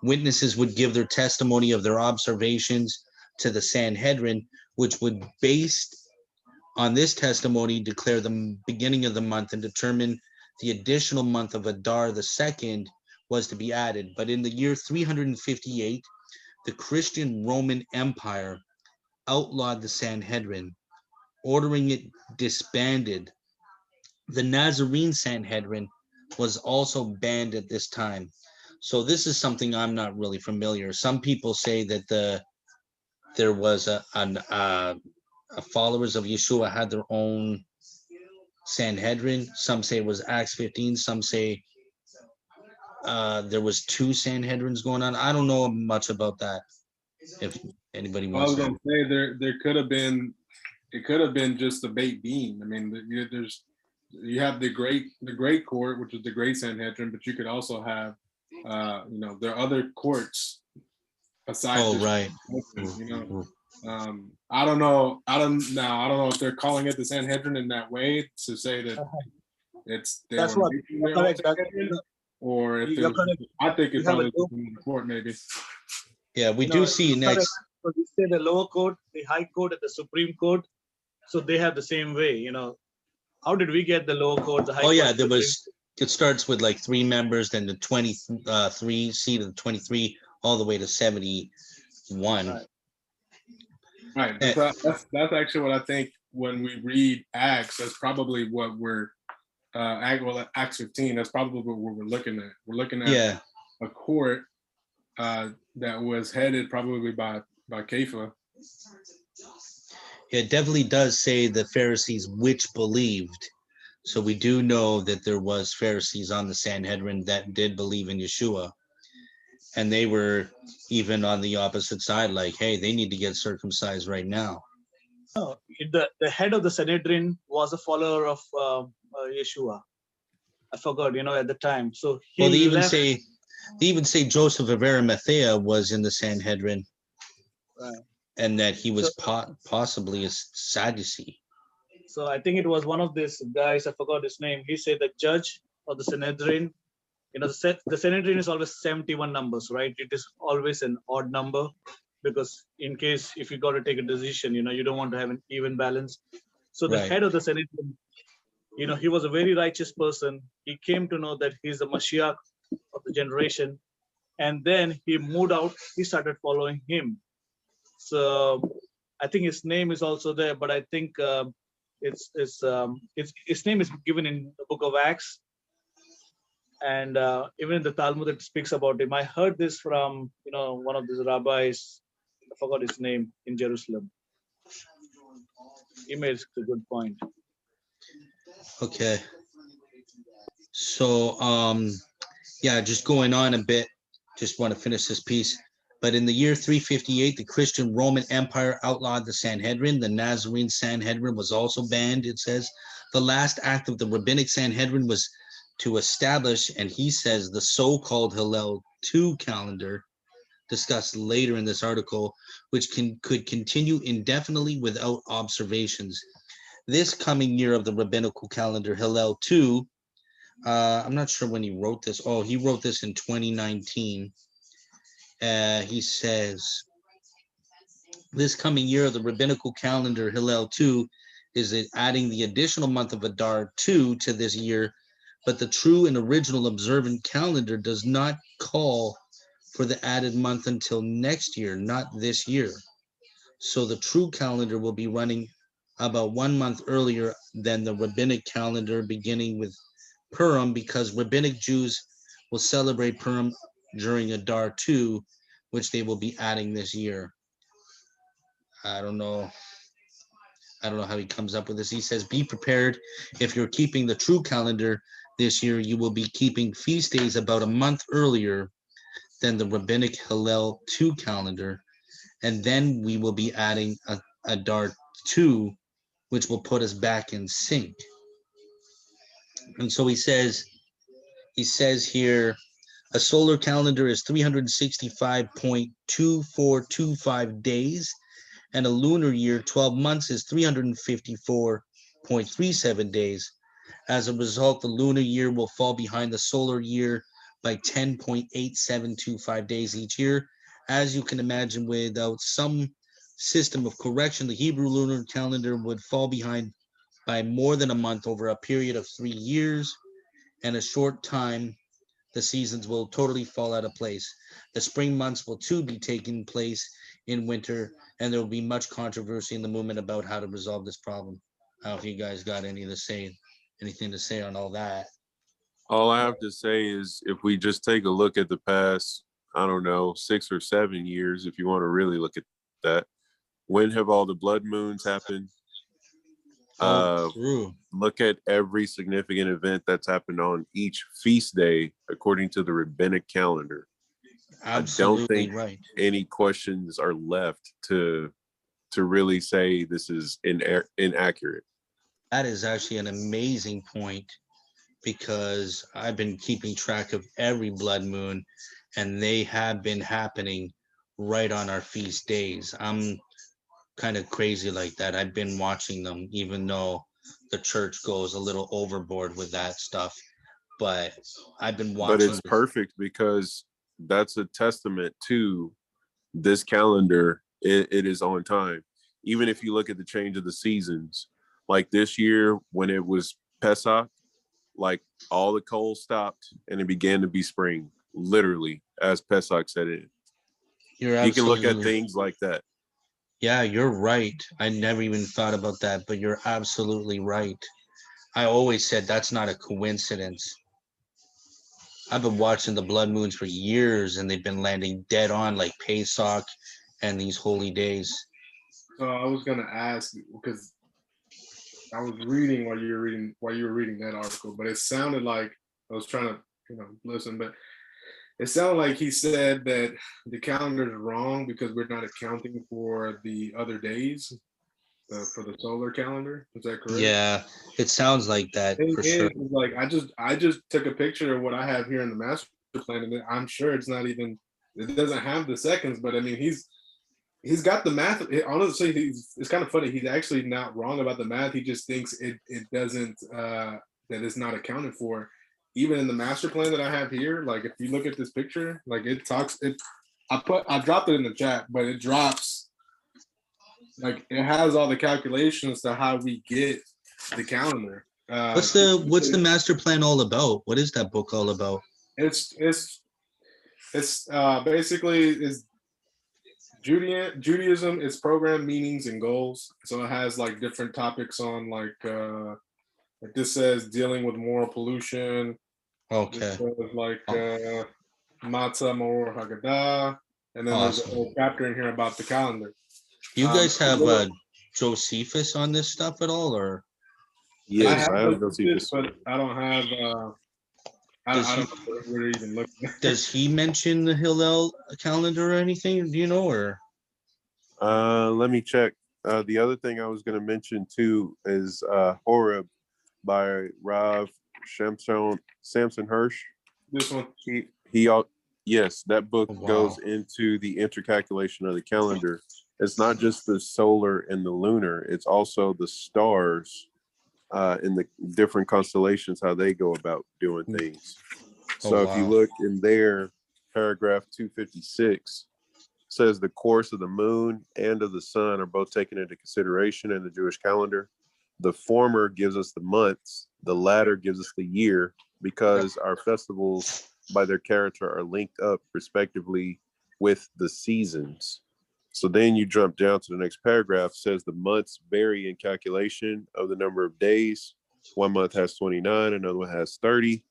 Witnesses would give their testimony of their observations to the Sanhedrin, which would, based on this testimony, declare the beginning of the month and determine the additional month of Adar the second was to be added. But in the year 358, the Christian Roman Empire outlawed the Sanhedrin, ordering it disbanded. The Nazarene Sanhedrin was also banned at this time. So this is something I'm not really familiar. Some people say that there was followers of Yeshua had their own Sanhedrin. Some say it was Acts 15. Some say there was two Sanhedrins going on. I don't know much about that. If anybody I wants was to. gonna say there could have been, it could have been just a bait bean. I mean, you have the great court, which is the great Sanhedrin, but you could also have there are other courts aside. Oh, right. I don't know if they're calling it the Sanhedrin in that way to say that they That's were what. making their You're own correct. Sanhedrin, or if You're it was, correct. I think it You have probably a was in the court maybe. Yeah, we do see you're next. correct. So you say the lower court, the high court, and the Supreme Court. So they have the same way. How did we get the lower court, the high Oh court? yeah, and there Supreme was. It starts with like 3 members, then the 23 seat of the 23, all the way to 71. Right. Right. That's actually what I think when we read Acts. That's probably what we're Acts 15. That's probably what we're looking at. We're looking at a court that was headed probably by Kepha. It definitely does say the Pharisees which believed. So we do know that there was Pharisees on the Sanhedrin that did believe in Yeshua. And they were even on the opposite side, like, hey, they need to get circumcised right now. No, the head of the Sanhedrin was a follower of Yeshua. I forgot, at the time. So he Well, left. they even say Joseph of Arimathea was in the Sanhedrin, Right. and that he was possibly a Sadducee. So I think it was one of these guys, I forgot his name. He said the judge of the Sanhedrin, the Sanhedrin is always 71 numbers, right? It is always an odd number because in case if you got to take a decision, you don't want to have an even balance. So the Right. head of the Sanhedrin, he was a very righteous person. He came to know that he's the Mashiach of the generation. And then he moved out, he started following him. So I think his name is also there, but I think his name is given in the book of Acts, and even in the Talmud it speaks about him. I heard this from one of these rabbis. I forgot his name in Jerusalem. He made a good point. Okay. So yeah, just going on a bit, just want to finish this piece. But in the year 358, the Christian Roman Empire outlawed the Sanhedrin. The Nazarene Sanhedrin was also banned, it says. The last act of the rabbinic Sanhedrin was to establish, and he says, the so-called Hillel II calendar, discussed later in this article, which could continue indefinitely without observations. This coming year of the rabbinical calendar, Hillel II, I'm not sure when he wrote this. Oh, he wrote this in 2019. He says, this coming year of the rabbinical calendar, Hillel II, is adding the additional month of Adar 2 to this year, but the true and original observant calendar does not call for the added month until next year, not this year. So the true calendar will be running about 1 month earlier than the rabbinic calendar, beginning with Purim, because rabbinic Jews will celebrate Purim during Adar 2, which they will be adding this year. I don't know how he comes up with this. He says, be prepared. If you're keeping the true calendar this year, you will be keeping feast days about a month earlier than the rabbinic Hillel 2 calendar. And then we will be adding a Adar 2, which will put us back in sync. And so he says here, a solar calendar is 365.2425 days, and a lunar year, 12 months, is 354.37 days. As a result, the lunar year will fall behind the solar year by 10.8725 days each year. As you can imagine, without some system of correction, the Hebrew lunar calendar would fall behind by more than a month over a period of 3 years. And a short time, the seasons will totally fall out of place. The spring months will too be taking place in winter, and there will be much controversy in the movement about how to resolve this problem. I don't know if you guys got anything to say on all that. All I have to say is if we just take a look at the past, I don't know, 6 or 7 years, if you want to really look at that, when have all the blood moons happened? True. Look at every significant event that's happened on each feast day according to the rabbinic calendar. Absolutely. I don't think right. any questions are left to really say this is inaccurate. That is actually an amazing point, because I've been keeping track of every blood moon, and they have been happening right on our feast days. I'm kind of crazy like that. I've been watching them, even though the church goes a little overboard with that stuff. But I've been watching. But it's perfect because that's a testament to this calendar. It is on time. Even if you look at the change of the seasons, like this year when it was Pesach, like all the cold stopped and it began to be spring, literally, as Pesach said it. You can look at things like that. Yeah, you're right. I never even thought about that, but you're absolutely right. I always said that's not a coincidence. I've been watching the blood moons for years, and they've been landing dead on, like Pesach and these holy days. So I was gonna ask, because I was reading while you were reading that article, but it sounded like I was trying to, listen, but it sounded like he said that the calendar is wrong because we're not accounting for the other days for the solar calendar. Is that correct? Yeah, it sounds like that Thing for sure. is, like I just took a picture of what I have here in the master plan, and I'm sure it's not even it doesn't have the seconds, but I mean he's got the math. Honestly, it's kind of funny. He's actually not wrong about the math. He just thinks it doesn't that it's not accounted for. Even in the master plan that I have here, like if you look at this picture, like it talks it. I dropped it in the chat, but it drops like it has all the calculations to how we get the calendar. What's the master plan all about? What is that book all about? It's basically is Judaism is program meanings and goals. So it has like different topics on like this says dealing with moral pollution. This Okay, says like Matzah Mor Haggadah, and then there's a awesome. whole chapter in here about the calendar. You guys have I Josephus on this stuff at all, or Yes, have I have this, Josephus. but I don't have. does I he don't know what we're even looking at. does he mention the Hillel calendar or anything? Do you know, or Let me check. The other thing I was going to mention too is Horeb by Rav Samson Hirsch. This one. Yes, that book Wow. goes into the intercalculation of the calendar. It's not just the solar and the lunar; it's also the stars and the different constellations, how they go about doing things. Oh, So if you wow. look in there, paragraph 256 says the course of the moon and of the sun are both taken into consideration in the Jewish calendar. The former gives us the months, the latter gives us the year, because our festivals by their character are linked up respectively with the seasons. So then you jump down to the next paragraph, says the months vary in calculation of the number of days. One month has 29, another one has 30.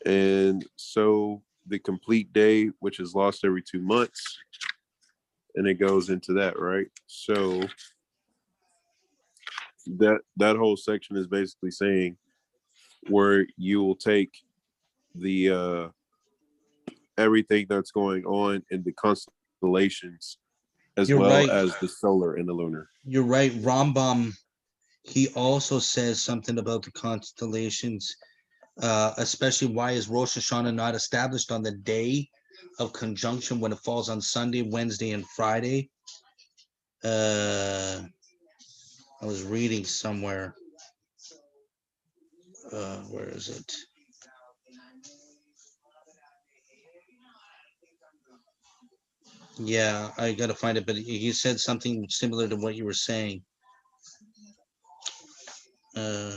And so the complete day, which is lost every 2 months, and it goes into that, right? So that whole section is basically saying where you will take the everything that's going on in the constellations as You're well right. as the solar and the lunar. You're right. Rambam, he also says something about the constellations, especially why is Rosh Hashanah not established on the day of conjunction when it falls on Sunday, Wednesday, and Friday? I was reading somewhere. Where is it? Yeah, I gotta find it, but he said something similar to what you were saying. Uh,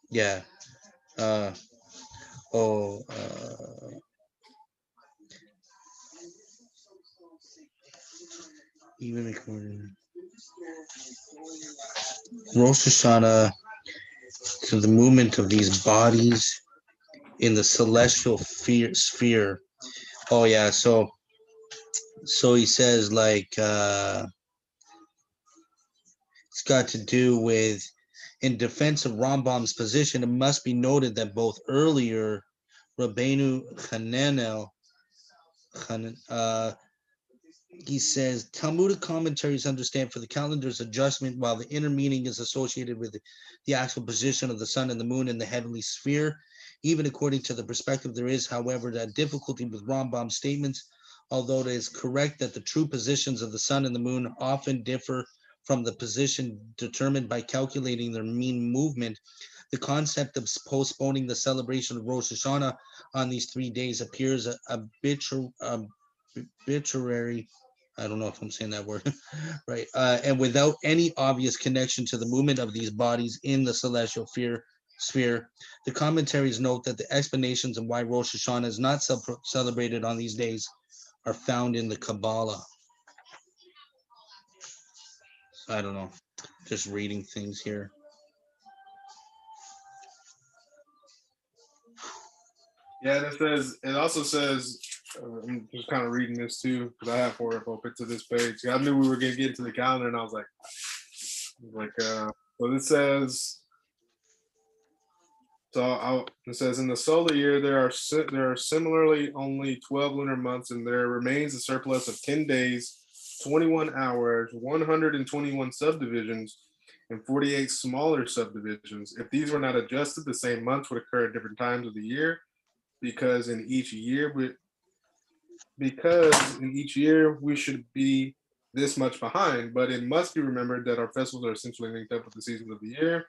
yeah. Uh, oh, even recorded. Rosh Hashanah to the movement of these bodies in the celestial sphere. Oh yeah, so he says like it's got to do with in defense of Rambam's position. It must be noted that both earlier Rabbeinu Hananel, he says Talmudic commentaries understand for the calendar's adjustment, while the inner meaning is associated with the actual position of the sun and the moon in the heavenly sphere. Even according to the perspective, there is, however, that difficulty with Rambam's statements. Although it is correct that the true positions of the sun and the moon often differ from the position determined by calculating their mean movement, the concept of postponing the celebration of Rosh Hashanah on these 3 days appears arbitrary. I don't know if I'm saying that word right, and without any obvious connection to the movement of these bodies in the celestial sphere. The commentaries note that the explanations of why Rosh Hashanah is not celebrated on these days are found in the Kabbalah. I don't know, just reading things here. Yeah, and it also says I'm just kind of reading this too because I have four open to this page. I knew we were gonna get into the calendar, and I was like, so this says. It says in the solar year there are similarly only 12 lunar months, and there remains a surplus of 10 days, 21 hours, 121 subdivisions, and 48 smaller subdivisions. If these were not adjusted, the same months would occur at different times of the year, because in each year we should be this much behind. But it must be remembered that our festivals are essentially linked up with the seasons of the year.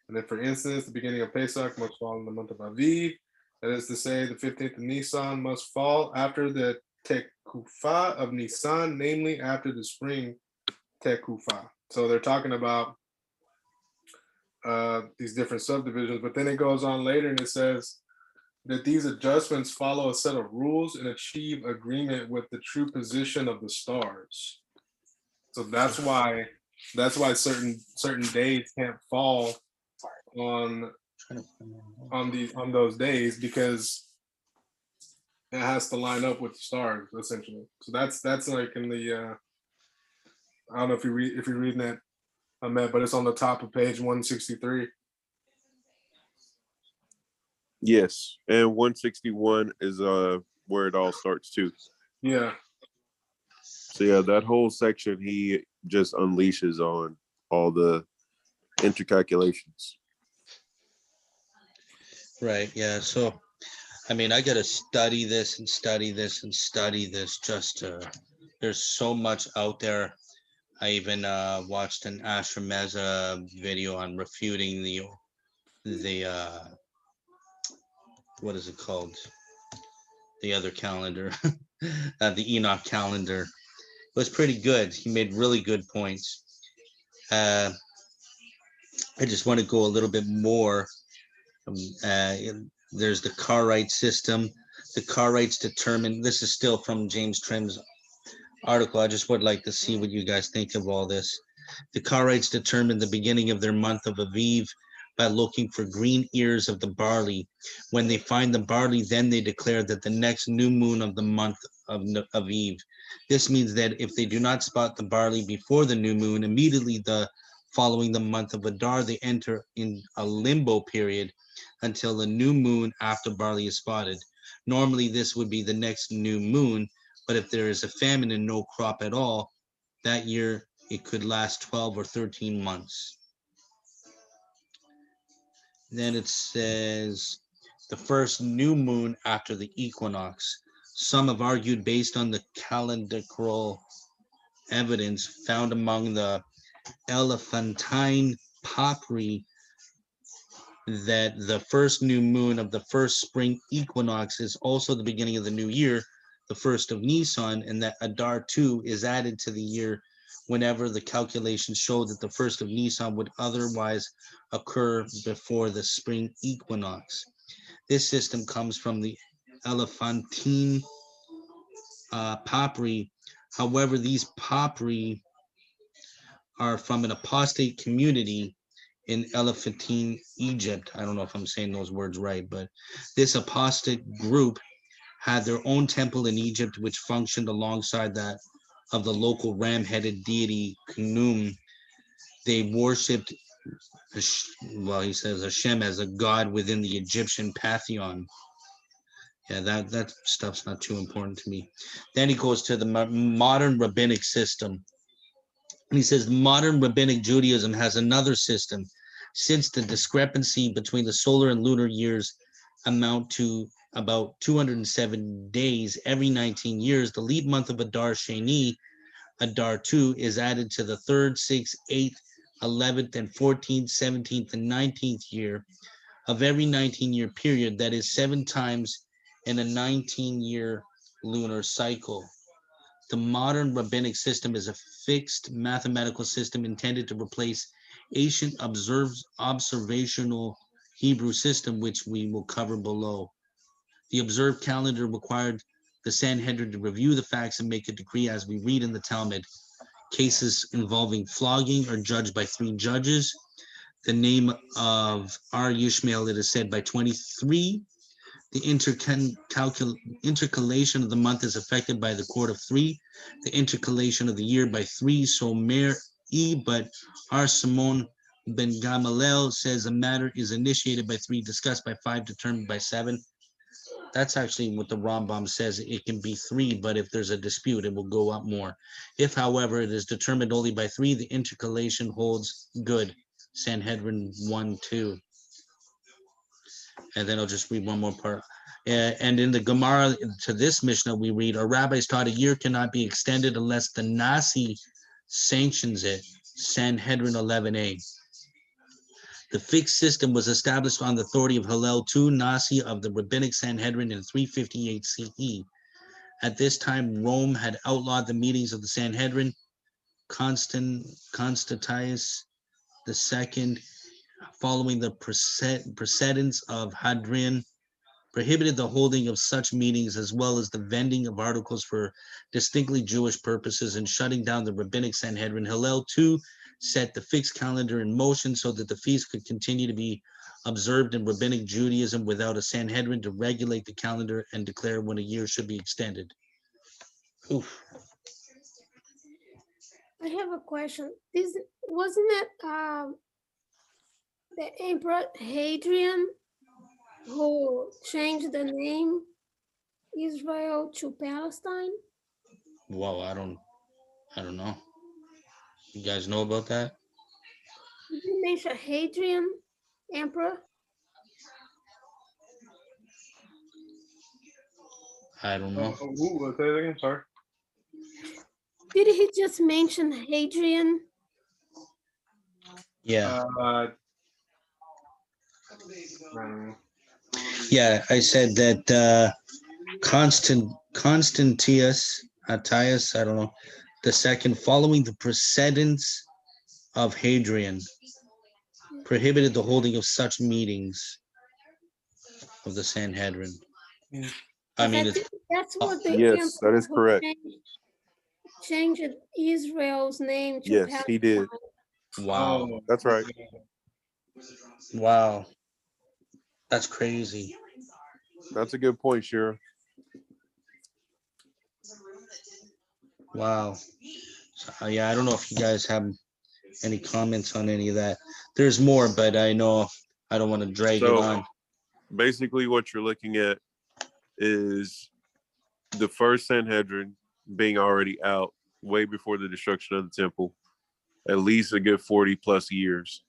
And then, for instance, the beginning of Pesach must fall in the month of Aviv. That is to say, the 15th of Nisan must fall after the Tekufa of Nisan, namely after the spring Tekufa. So they're talking about these different subdivisions, but then it goes on later and it says that these adjustments follow a set of rules and achieve agreement with the true position of the stars. So that's why certain days can't fall on those days, because it has to line up with the stars essentially. So that's like in the I don't know if you're reading that, Ahmed, but it's on the top of page 163. Yes, and 161 is where it all starts too. Yeah. So yeah, that whole section he just unleashes on all the intercalculations. Right. Yeah. So, I mean, I got to study this and study this and study this just to, there's so much out there. I even watched an Asher Meza video on refuting the what is it called? The other calendar, the Enoch calendar. It was pretty good. He made really good points. I just want to go a little bit more. There's the Cartwright system. The Cartwrights determine, this is still from James Trim's article. I just would like to see what you guys think of all this. The Cartwrights determine the beginning of their month of Aviv by looking for green ears of the barley. When they find the barley, then they declare that the next new moon of the month of Aviv. This means that if they do not spot the barley before the new moon, immediately following the month of Adar, they enter in a limbo period until the new moon after barley is spotted. Normally, this would be the next new moon, but if there is a famine and no crop at all, that year it could last 12 or 13 months. Then it says the first new moon after the equinox. Some have argued, based on the calendrical evidence found among the Elephantine papyri, that the first new moon of the first spring equinox is also the beginning of the new year, the first of Nisan, and that Adar 2 is added to the year whenever the calculations show that the first of Nisan would otherwise occur before the spring equinox. This system comes from the Elephantine papyri. However, these papyri are from an apostate community in Elephantine, Egypt. I don't know if I'm saying those words right, but this apostate group had their own temple in Egypt, which functioned alongside that of the local ram-headed deity Khnum. They worshipped, well, he says Hashem as a god within the Egyptian pantheon. Yeah, that stuff's not too important to me. Then he goes to the modern rabbinic system. And he says modern rabbinic Judaism has another system. Since the discrepancy between the solar and lunar years amount to about 207 days every 19 years, the leap month of Adar Sheni, Adar 2, is added to the 3rd, 6th, 8th, 11th, and 14th, 17th, and 19th year of every 19-year period. That is 7 times in a 19-year lunar cycle. The modern rabbinic system is a fixed mathematical system intended to replace ancient observational Hebrew system, which we will cover below. The observed calendar required the Sanhedrin to review the facts and make a decree, as we read in the Talmud. Cases involving flogging are judged by 3 judges. The name of Ar Yishmael, it is said, by 23. The intercalation of the month is affected by the court of 3. The intercalation of the year by 3. So Mer but Ar Simon ben Gamaliel says a matter is initiated by 3, discussed by 5, determined by 7. That's actually what the Rambam says. It can be 3, but if there's a dispute, it will go up more. If, however, it is determined only by 3, the intercalation holds good. Sanhedrin 1:2. And then I'll just read one more part. And in the Gemara to this Mishnah, we read, our rabbis taught a year cannot be extended unless the Nasi sanctions it. Sanhedrin 11a. The fixed system was established on the authority of Hillel II, Nasi of the Rabbinic Sanhedrin in 358 CE. At this time, Rome had outlawed the meetings of the Sanhedrin. Constantius II, following the precedents of Hadrian, prohibited the holding of such meetings as well as the vending of articles for distinctly Jewish purposes and shutting down the Rabbinic Sanhedrin. Hillel II set the fixed calendar in motion so that the feast could continue to be observed in Rabbinic Judaism without a Sanhedrin to regulate the calendar and declare when a year should be extended. Oof. I have a question. This wasn't it the Emperor Hadrian who changed the name Israel to Palestine? Whoa, I don't know. You guys know about that? Did you mention Hadrian, Emperor? I don't know. Say that again. Sorry. Did he just mention Hadrian? Yeah. Yeah. I said that Constantius, I don't know, the second, following the precedents of Hadrian, prohibited the holding of such meetings of the Sanhedrin. I mean, think that's what the Yes, that is Emperor correct. changed Israel's name to Yes, Palestine. he did. wow. Oh, That's right. Wow. That's crazy. That's a good point, Shira. Wow. So, yeah, I don't know if you guys have any comments on any of that. There's more, but I know I don't want to drag it So on. basically what you're looking at is the first Sanhedrin being already out way before the destruction of the temple, at least a good 40 plus years.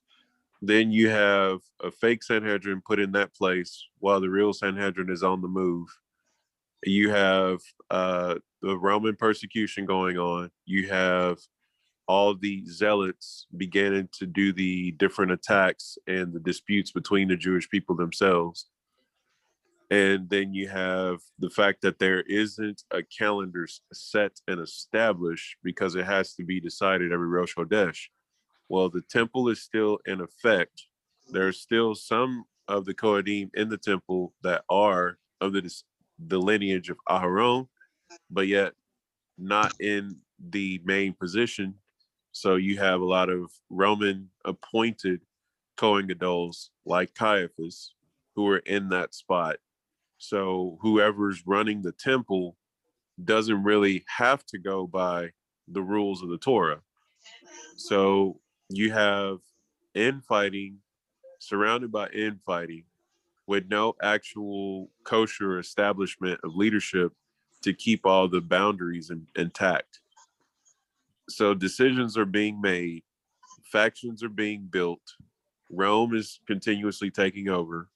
Then you have a fake Sanhedrin put in that place while the real Sanhedrin is on the move. You have the Roman persecution going on. You have all the zealots beginning to do the different attacks and the disputes between the Jewish people themselves. And then you have the fact that there isn't a calendar set and established because it has to be decided every Rosh Chodesh. Well, the temple is still in effect. There's still some of the Kohanim in the temple that are of the lineage of Aharon, but yet not in the main position. So you have a lot of Roman appointed Kohen Gadols like Caiaphas who are in that spot. So whoever's running the temple doesn't really have to go by the rules of the Torah. So you have infighting, surrounded by infighting, with no actual kosher establishment of leadership to keep all the boundaries intact. So decisions are being made, factions are being built, Rome is continuously taking over.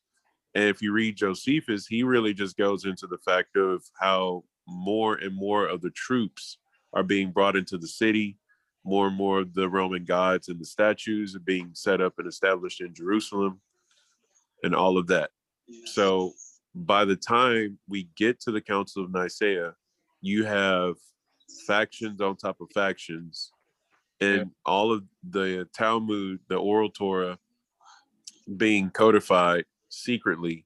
And if you read Josephus, he really just goes into the fact of how more and more of the troops are being brought into the city. More and more of the Roman gods and the statues are being set up and established in Jerusalem and all of that. So by the time we get to the Council of Nicaea, you have factions on top of factions, and all of the Talmud, the oral Torah, being codified secretly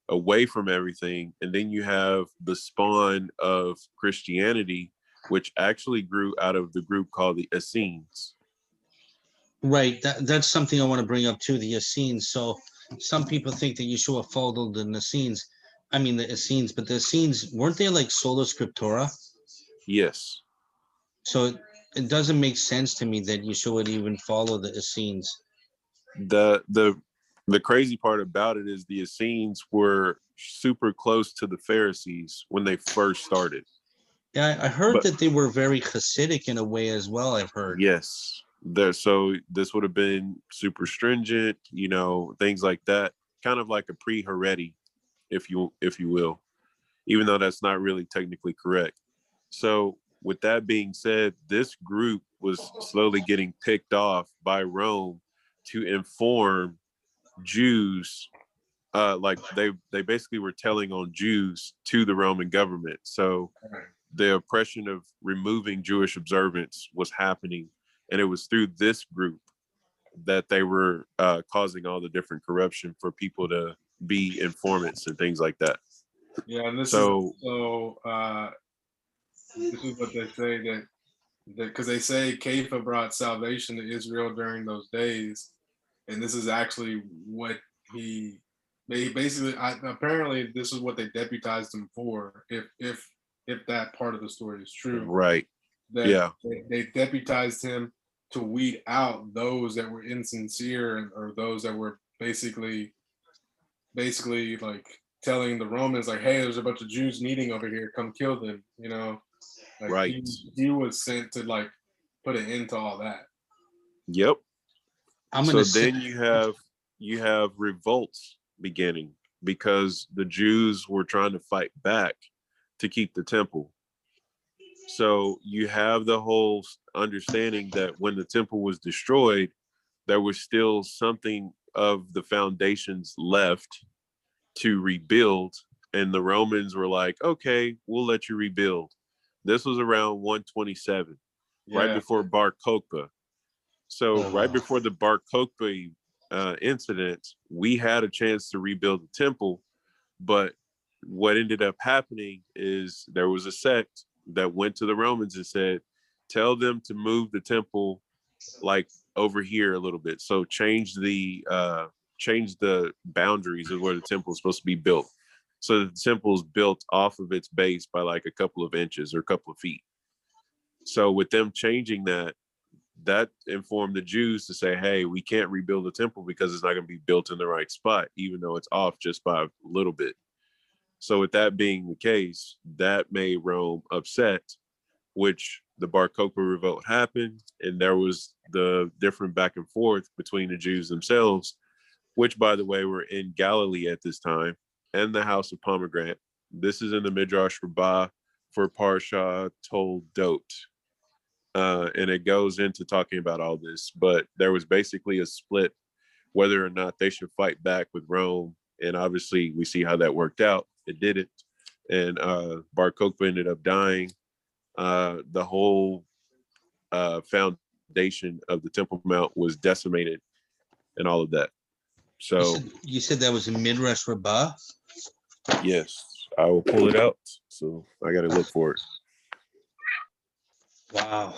away from everything. And then you have the spawn of Christianity, which actually grew out of the group called the Essenes. Right. That's something I want to bring up too, the Essenes. So some people think that Yeshua followed the Essenes. I mean the Essenes, but the Essenes, weren't they like sola scriptura? Yes. So it doesn't make sense to me that Yeshua would even follow the Essenes. The crazy part about it is the Essenes were super close to the Pharisees when they first started. Yeah, I heard But- that they were very Hasidic in a way as well. I've heard. Yes. So this would have been super stringent, you know, things like that. Kind of like a pre-Haredi, if you will, even though that's not really technically correct. So with that being said, this group was slowly getting picked off by Rome to inform Jews, like they basically were telling on Jews to the Roman government. So the oppression of removing Jewish observance was happening, and it was through this group that they were causing all the different corruption for people to be informants and things like that. Yeah, and this So is what they say that because they say Kepha brought salvation to Israel during those days, and this is actually what they basically apparently this is what they deputized him for. If that part of the story is true, right, that yeah, they deputized him to weed out those that were insincere or those that were basically like telling the Romans like, hey, there's a bunch of Jews needing over here, come kill them, you know. Like right, he was sent to like put an end to all that. yep. I'm So gonna then say, you have revolts beginning because the Jews were trying to fight back to keep the temple. So you have the whole understanding that when the temple was destroyed, there was still something of the foundations left to rebuild. And the Romans were like, okay, we'll let you rebuild. This was around 127, right Yeah, before Bar Kokhba. So Oh, right wow. before the Bar Kokhba incident, we had a chance to rebuild the temple. But what ended up happening is there was a sect that went to the Romans and said, tell them to move the temple like over here a little bit. So change the boundaries of where the temple is supposed to be built. So the temple is built off of its base by like a couple of inches or a couple of feet. So with them changing that, that informed the Jews to say, hey, we can't rebuild the temple because it's not going to be built in the right spot, even though it's off just by a little bit. So with that being the case, that made Rome upset, which the Bar Kokhba revolt happened, and there was the different back and forth between the Jews themselves, which, by the way, were in Galilee at this time, and the house of Pomegranate. This is in the Midrash Rabbah for Parsha Toldot. And it goes into talking about all this, but there was basically a split whether or not they should fight back with Rome. And obviously, we see how that worked out. It didn't. And Bar Kokhba ended up dying. The whole foundation of the Temple Mount was decimated and all of that. So, You said that was a Midrash Rabbah? yes, I will pull it out. So I got to look for it. Wow.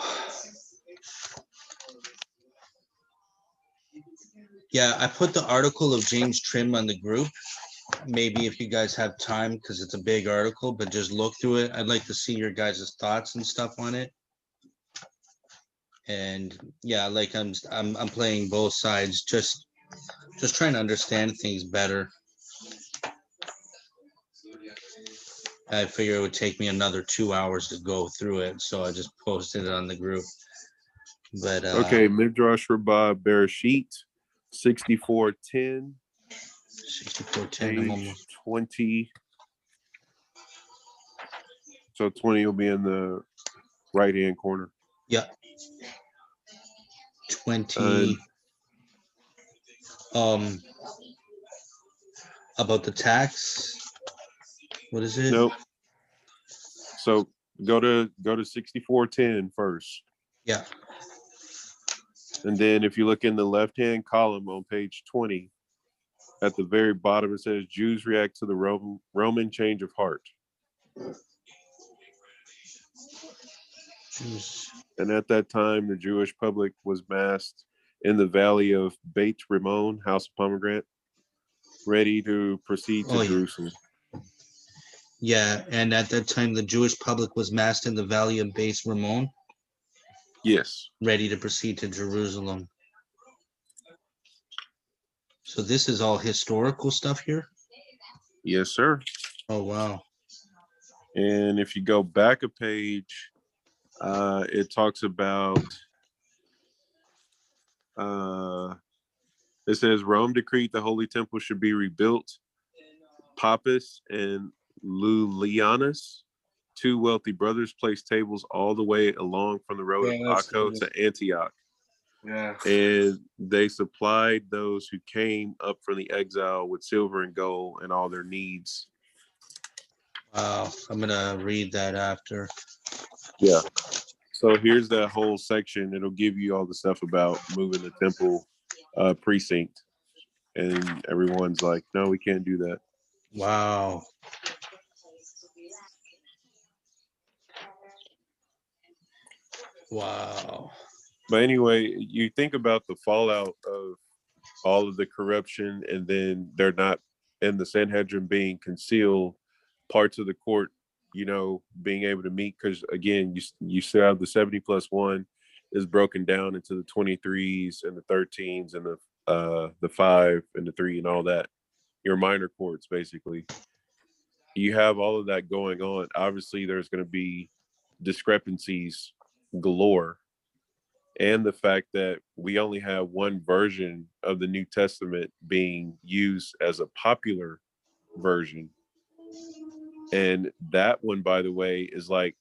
Yeah, I put the article of James Trim on the group. Maybe if you guys have time, because it's a big article, but just look through it. I'd like to see your guys' thoughts and stuff on it. And yeah, like I'm playing both sides, just trying to understand things better. I figure it would take me another 2 hours to go through it, so I just posted it on the group. But Okay, Midrash Rabbah Bereshit 64:10, 64:10. I'm page almost 20. So 20 will be in the right hand corner. yeah. 20. About the tax. What is it? Nope. So go to 64:10 first. Yeah. And then if you look in the left-hand column on page 20, at the very bottom, it says Jews react to the Roman change of heart. Jeez. And at that time, the Jewish public was massed in the valley of Beit Rimmon, House of Pomegranate, ready to proceed to Oh, yeah. Jerusalem. Yeah, and at that time, the Jewish public was massed in the valley of Bais Ramon, Yes. ready to proceed to Jerusalem. So this is all historical stuff here? Yes, sir. Oh, wow. And if you go back a page, it talks about, it says Rome decreed the Holy Temple should be rebuilt. Pappus and Lulianus, two wealthy brothers, placed tables all the way along from the road Yeah, of that's Akko to Antioch. yeah. And they supplied those who came up from the exile with silver and gold and all their needs. Wow. I'm going to read that after. Yeah. So here's that whole section. It'll give you all the stuff about moving the temple precinct. And everyone's like, no, we can't do that. Wow. Wow. But anyway, you think about the fallout of all of the corruption, and then they're not in the Sanhedrin being concealed, parts of the court, being able to meet, because again, you still have the 70+1 is broken down into the 23s and the 13s and the 5 and the 3 and all that. Your minor courts, basically. You have all of that going on. Obviously, there's going to be discrepancies galore. And the fact that we only have one version of the New Testament being used as a popular version. And that one, by the way, is like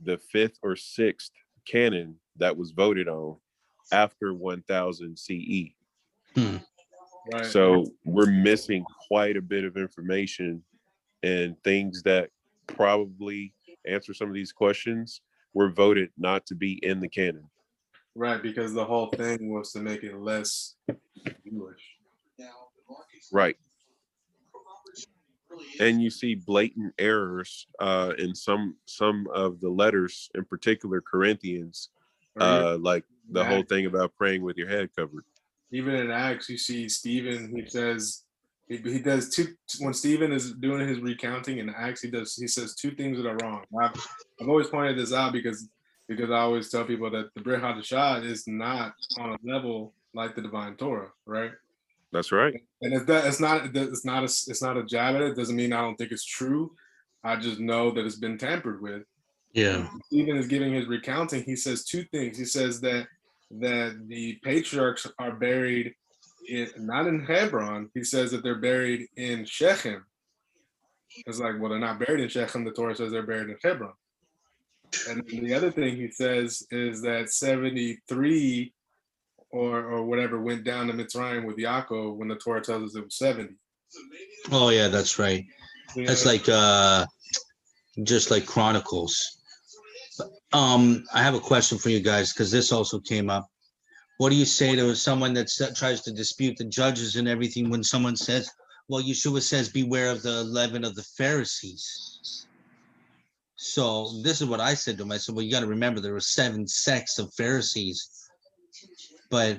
the 5th or 6th canon that was voted on after 1000 CE. Right. So we're missing quite a bit of information, and things that probably answer some of these questions were voted not to be in the canon. Right, because the whole thing was to make it less Jewish. Right. And you see blatant errors in some of the letters, in particular Corinthians, like the whole thing about praying with your head covered. Even in Acts, you see Stephen. He says he does two. When Stephen is doing his recounting in Acts, he says two things that are wrong. I've always pointed this out because I always tell people that the Brit Hadashah is not on a level like the Divine Torah, right? That's right. And it's not a jab at it. It doesn't mean I don't think it's true. I just know that it's been tampered with. Yeah. Stephen is giving his recounting. He says two things. He says that the patriarchs are buried not in Hebron. He says that they're buried in Shechem. It's like, well, they're not buried in Shechem. The Torah says they're buried in Hebron. And the other thing he says is that 73 or whatever went down to Mitzrayim with Yaakov when the Torah tells us it was 70. Oh, yeah, that's right. That's like just like Chronicles. I have a question for you guys, because this also came up. What do you say to someone that tries to dispute the judges and everything when someone says, well, Yeshua says, beware of the leaven of the Pharisees? So this is what I said to him. I said, well, you got to remember there were 7 sects of Pharisees. But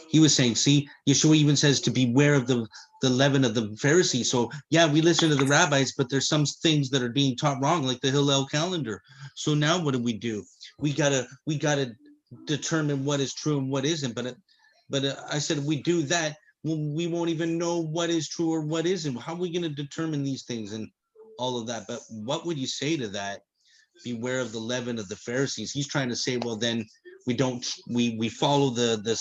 he was saying, see, Yeshua even says to beware of the leaven of the Pharisees. So yeah, we listen to the rabbis, but there's some things that are being taught wrong, like the Hillel calendar. So now what do? We gotta determine what is true and what isn't. But I said, if we do that, we won't even know what is true or what isn't. How are we going to determine these things and all of that? But what would you say to that? Beware of the leaven of the Pharisees. He's trying to say, well, then we follow the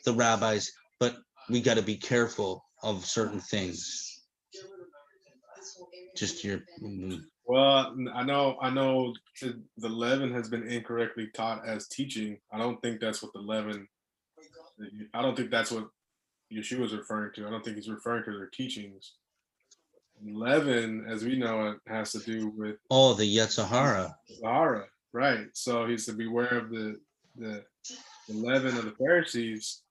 rabbis, but we got to be careful of certain things. Just your. Well, I know the leaven has been incorrectly taught as teaching. I don't think that's what I don't think that's what Yeshua is referring to. I don't think he's referring to their teachings. Leaven, as we know it, has to do with the Yetzirah. Sahara, right? So he's to beware of the leaven of the Pharisees.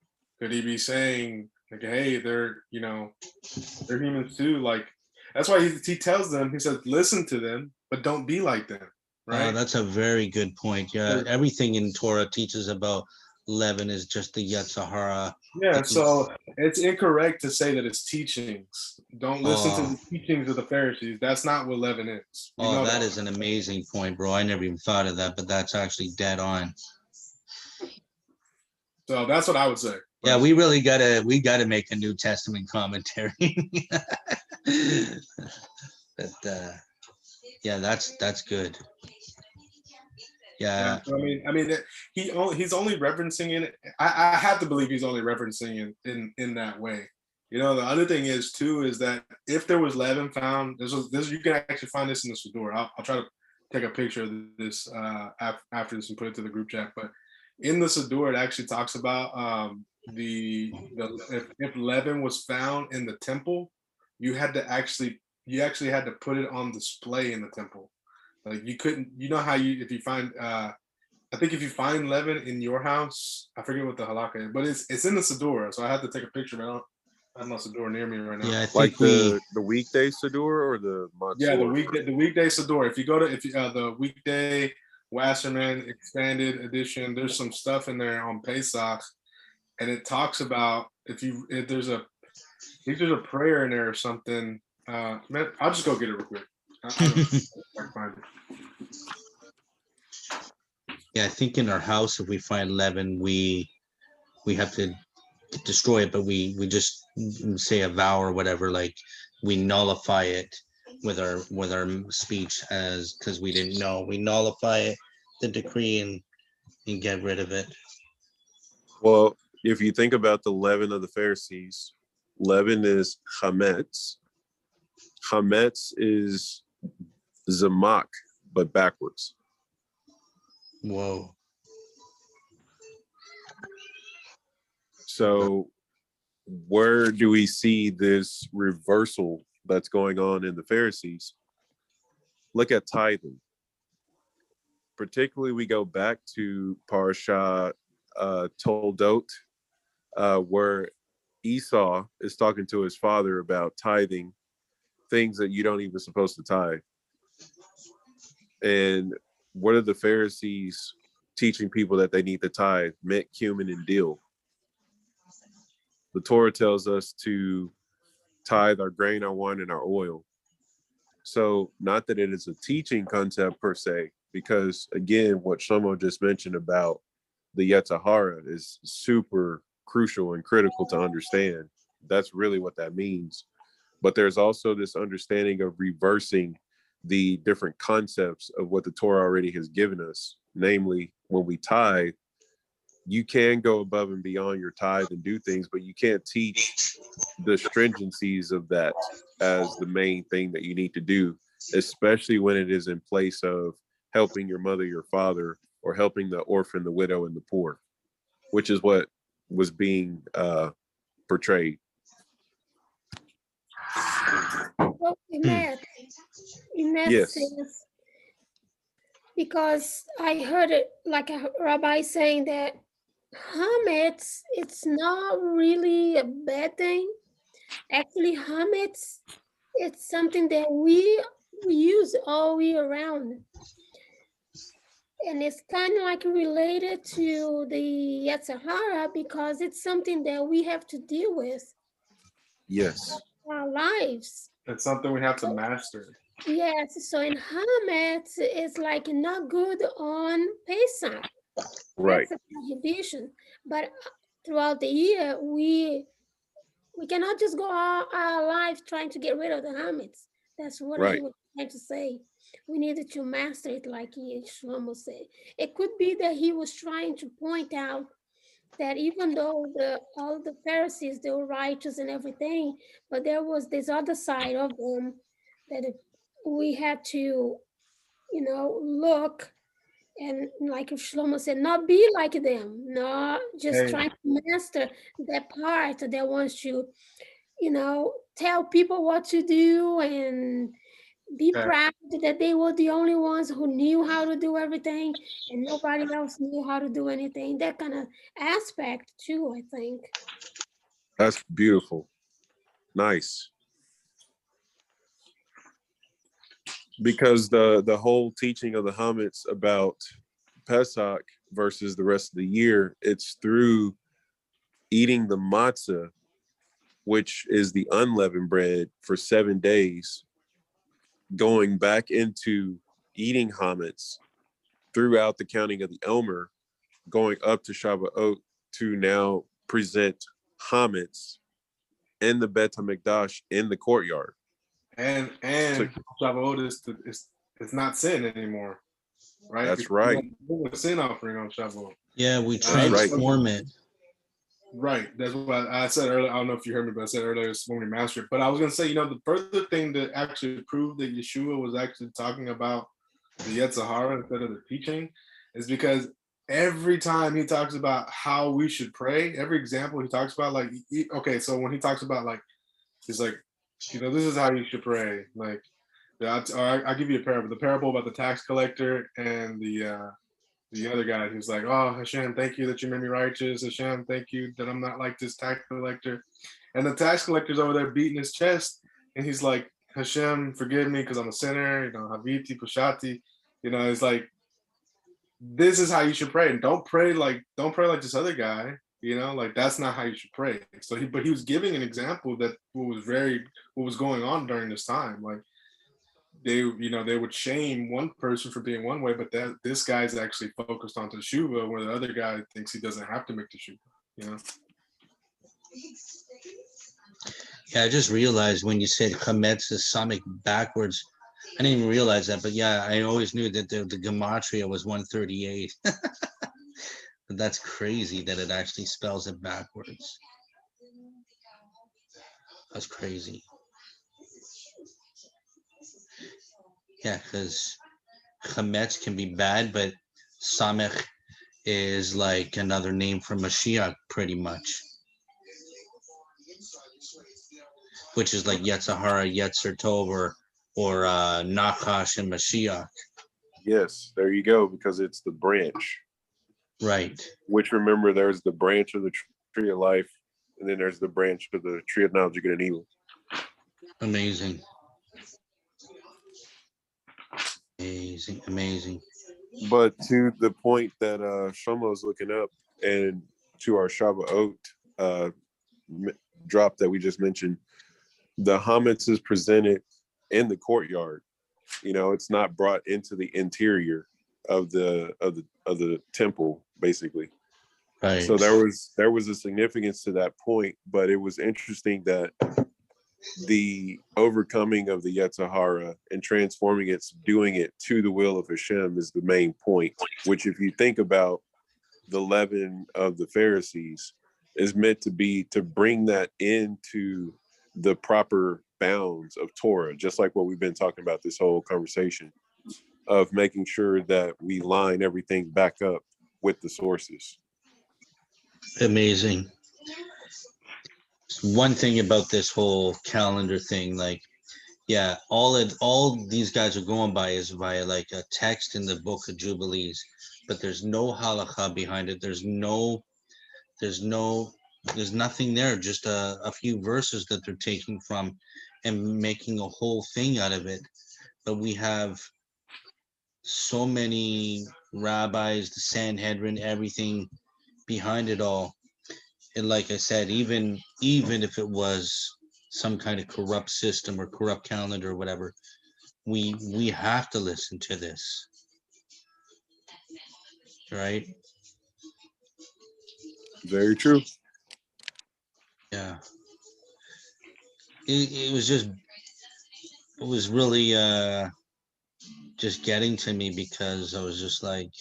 Could he be saying like, hey, they're humans too? Like that's why he tells them. He says, listen to them, but don't be like them. Right. That's a very good point. Yeah, everything in Torah teaches about 11 is just the Yetzirah. Yeah, so it's incorrect to say that it's teachings. Don't listen to the teachings of the Pharisees. That's not what leaven is. We know That is an amazing point, bro. I never even thought of that, but that's actually dead on. So that's what I would say. Yeah, we really gotta make a New Testament commentary. But yeah, that's good. Yeah. I mean, he's only referencing it. I have to believe he's only referencing it in that way. You know, the other thing is too is that if there was leaven found, this you can actually find this in the Siddur. I'll try to take a picture of this after this and put it to the group chat. But in the Siddur, it actually talks about if leaven was found in the temple, you actually had to put it on display in the temple. Like you couldn't, you know how if you find, I think if you find leaven in your house, I forget what the halakha is, but it's in the Siddur, so I have to take a picture, but I don't have my Siddur near me right now. Yeah, I think like the weekday Siddur or the Matzor? Yeah, the weekday Siddur. If you go to the weekday Wasserman expanded edition, there's some stuff in there on Pesach, and it talks about if there's a prayer in there or something. Man, I'll just go get it real quick. I can find it. Yeah, I think in our house, if we find leaven, we have to destroy it, but we just say a vow or whatever, like we nullify it with our speech as because we didn't know. We nullify the decree and get rid of it. Well, if you think about the leaven of the Pharisees, leaven is chametz. Chametz is zamak, but backwards. Whoa. So where do we see this reversal that's going on in the Pharisees? Look at tithing. Particularly, we go back to Parsha Toldot, where Esau is talking to his father about tithing things that you don't even supposed to tithe. And what are the Pharisees teaching people that they need to tithe? Mint, cumin, and dill. The Torah tells us to tithe our grain, our wine, and our oil. So not that it is a teaching concept per se, because again, what Shlomo just mentioned about the Yetzirah is super crucial and critical to understand. That's really what that means. But there's also this understanding of reversing the different concepts of what the Torah already has given us. Namely, when we tithe, you can go above and beyond your tithe and do things, but you can't teach the stringencies of that as the main thing that you need to do, especially when it is in place of helping your mother, your father, or helping the orphan, the widow, and the poor, which is what was being portrayed. Well, Imet Yes. says, because I heard it like a rabbi saying that chametz, it's not really a bad thing. Actually, chametz, it's something that we use all year round. And it's kind of like related to the Yetzirah because it's something that we have to deal with Yes. in our lives. It's something we have to master. Yes, so in chametz, it's like not good on Pesach. Right. That's a prohibition. But throughout the year, we cannot just go our life trying to get rid of the chametz. That's what Right. he was trying to say. We needed to master it, like Shlomo said. It could be that he was trying to point out that even though all the Pharisees, they were righteous and everything, but there was this other side of them that we had to, look and, like Shlomo said, not be like them, not just trying to master that part that wants to, tell people what to do and be proud that they were the only ones who knew how to do everything and nobody else knew how to do anything. That kind of aspect too, I think. That's beautiful. Nice. Because the whole teaching of the chametz about Pesach versus the rest of the year, it's through eating the matzah, which is the unleavened bread, for 7 days, going back into eating chametz throughout the counting of the Omer, going up to Shavuot to now present chametz in the Bet HaMikdash in the courtyard. And Shavuot it's not sin anymore, right? That's Because right. we don't do a sin offering on Shavuot. Yeah, we That's right. transform it. Right. That's what I said earlier. I don't know if you heard me, but I said earlier when we mastered it. But I was gonna say, the further thing that actually proved that Yeshua was actually talking about the Yetzirah instead of the teaching is because every time he talks about how we should pray, every example he talks about, like, okay, so when he talks about, like, he's like, this is how you should pray. Like, I'll give you a parable. The parable about the tax collector and the other guy who's like, oh, Hashem, thank you that you made me righteous. Hashem, thank you that I'm not like this tax collector. And the tax collector's over there beating his chest. And he's like, Hashem, forgive me because I'm a sinner. Haviti, Pushati. It's like, this is how you should pray. And don't pray like this other guy. Like, that's not how you should pray. So he was giving an example that what was going on during this time. Like, they would shame one person for being one way, but this guy's actually focused on teshuva, where the other guy thinks he doesn't have to make teshuva. Yeah, I just realized when you said chametz is samic backwards, I didn't even realize that. But yeah, I always knew that the gematria was 138. But that's crazy that it actually spells it backwards. That's crazy. Yeah, because chametz can be bad, but samech is like another name for Mashiach, pretty much. Which is like Yetzirah, Yetzer Tov, or Nachash and Mashiach. Yes, there you go, because it's the branch. Right. Which, remember, there's the branch of the tree of life, and then there's the branch of the tree of knowledge of good and evil. Amazing. Amazing. But to the point that Shlomo's looking up, and to our Shavuot drop that we just mentioned, the chametz is presented in the courtyard. It's not brought into the interior of the temple, basically. Right. So there was a significance to that point, but it was interesting that the overcoming of the Yetzirah and transforming it, doing it to the will of Hashem, is the main point, which, if you think about the leaven of the Pharisees, is meant to be to bring that into the proper bounds of Torah, just like what we've been talking about this whole conversation, of making sure that we line everything back up with the sources. Amazing. One thing about this whole calendar thing, like, yeah, all these guys are going by is via like a text in the book of Jubilees, but there's no halakha behind it. There's nothing there, just a few verses that they're taking from and making a whole thing out of it. But we have so many rabbis, the Sanhedrin, everything behind it all. And like I said, even if it was some kind of corrupt system or corrupt calendar or whatever, we have to listen to this, right? Very true. Yeah. It was really just getting to me, because I was just like,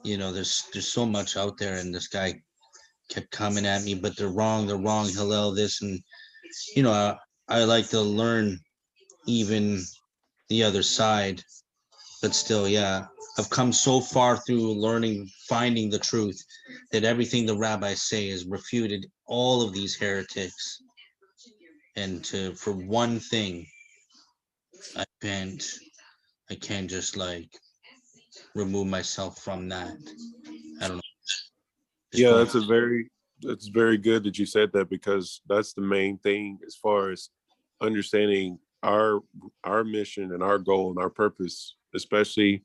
there's so much out there, and this guy kept coming at me, but they're wrong, Hillel, this, and I like to learn even the other side, but still, yeah, I've come so far through learning, finding the truth, that everything the rabbis say is refuted all of these heretics. And for one thing, I can't just like remove myself from that. I don't know. Yeah, that's very good that you said that, because that's the main thing as far as understanding our mission and our goal and our purpose, especially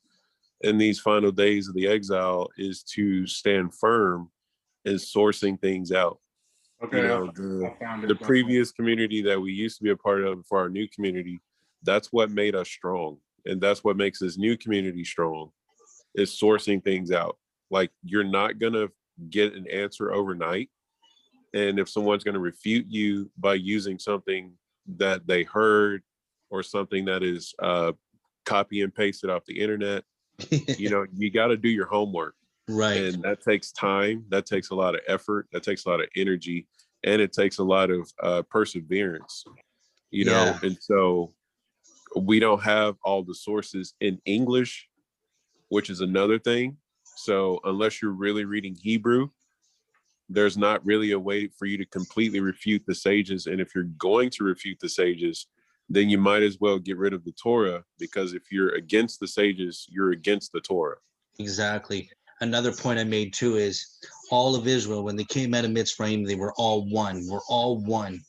in these final days of the exile is to stand firm in sourcing things out. Okay, You know, I found the it. previous community that we used to be a part of for our new community, that's what made us strong. And that's what makes this new community strong, is sourcing things out. Like, you're not going to get an answer overnight. And if someone's going to refute you by using something that they heard or something that is copy and pasted off the internet, you know, you got to do your homework. Right. And that takes time. That takes a lot of effort. That takes a lot of energy. And it takes a lot of perseverance, you know? Yeah. And so we don't have all the sources in English, which is another thing. So unless you're really reading Hebrew, there's not really a way for you to completely refute the sages. And if you're going to refute the sages, then you might as well get rid of the Torah, because if you're against the sages, you're against the Torah. Exactly. Another point I made too is all of Israel, when they came out of Mitzrayim, they were all one. We're all one.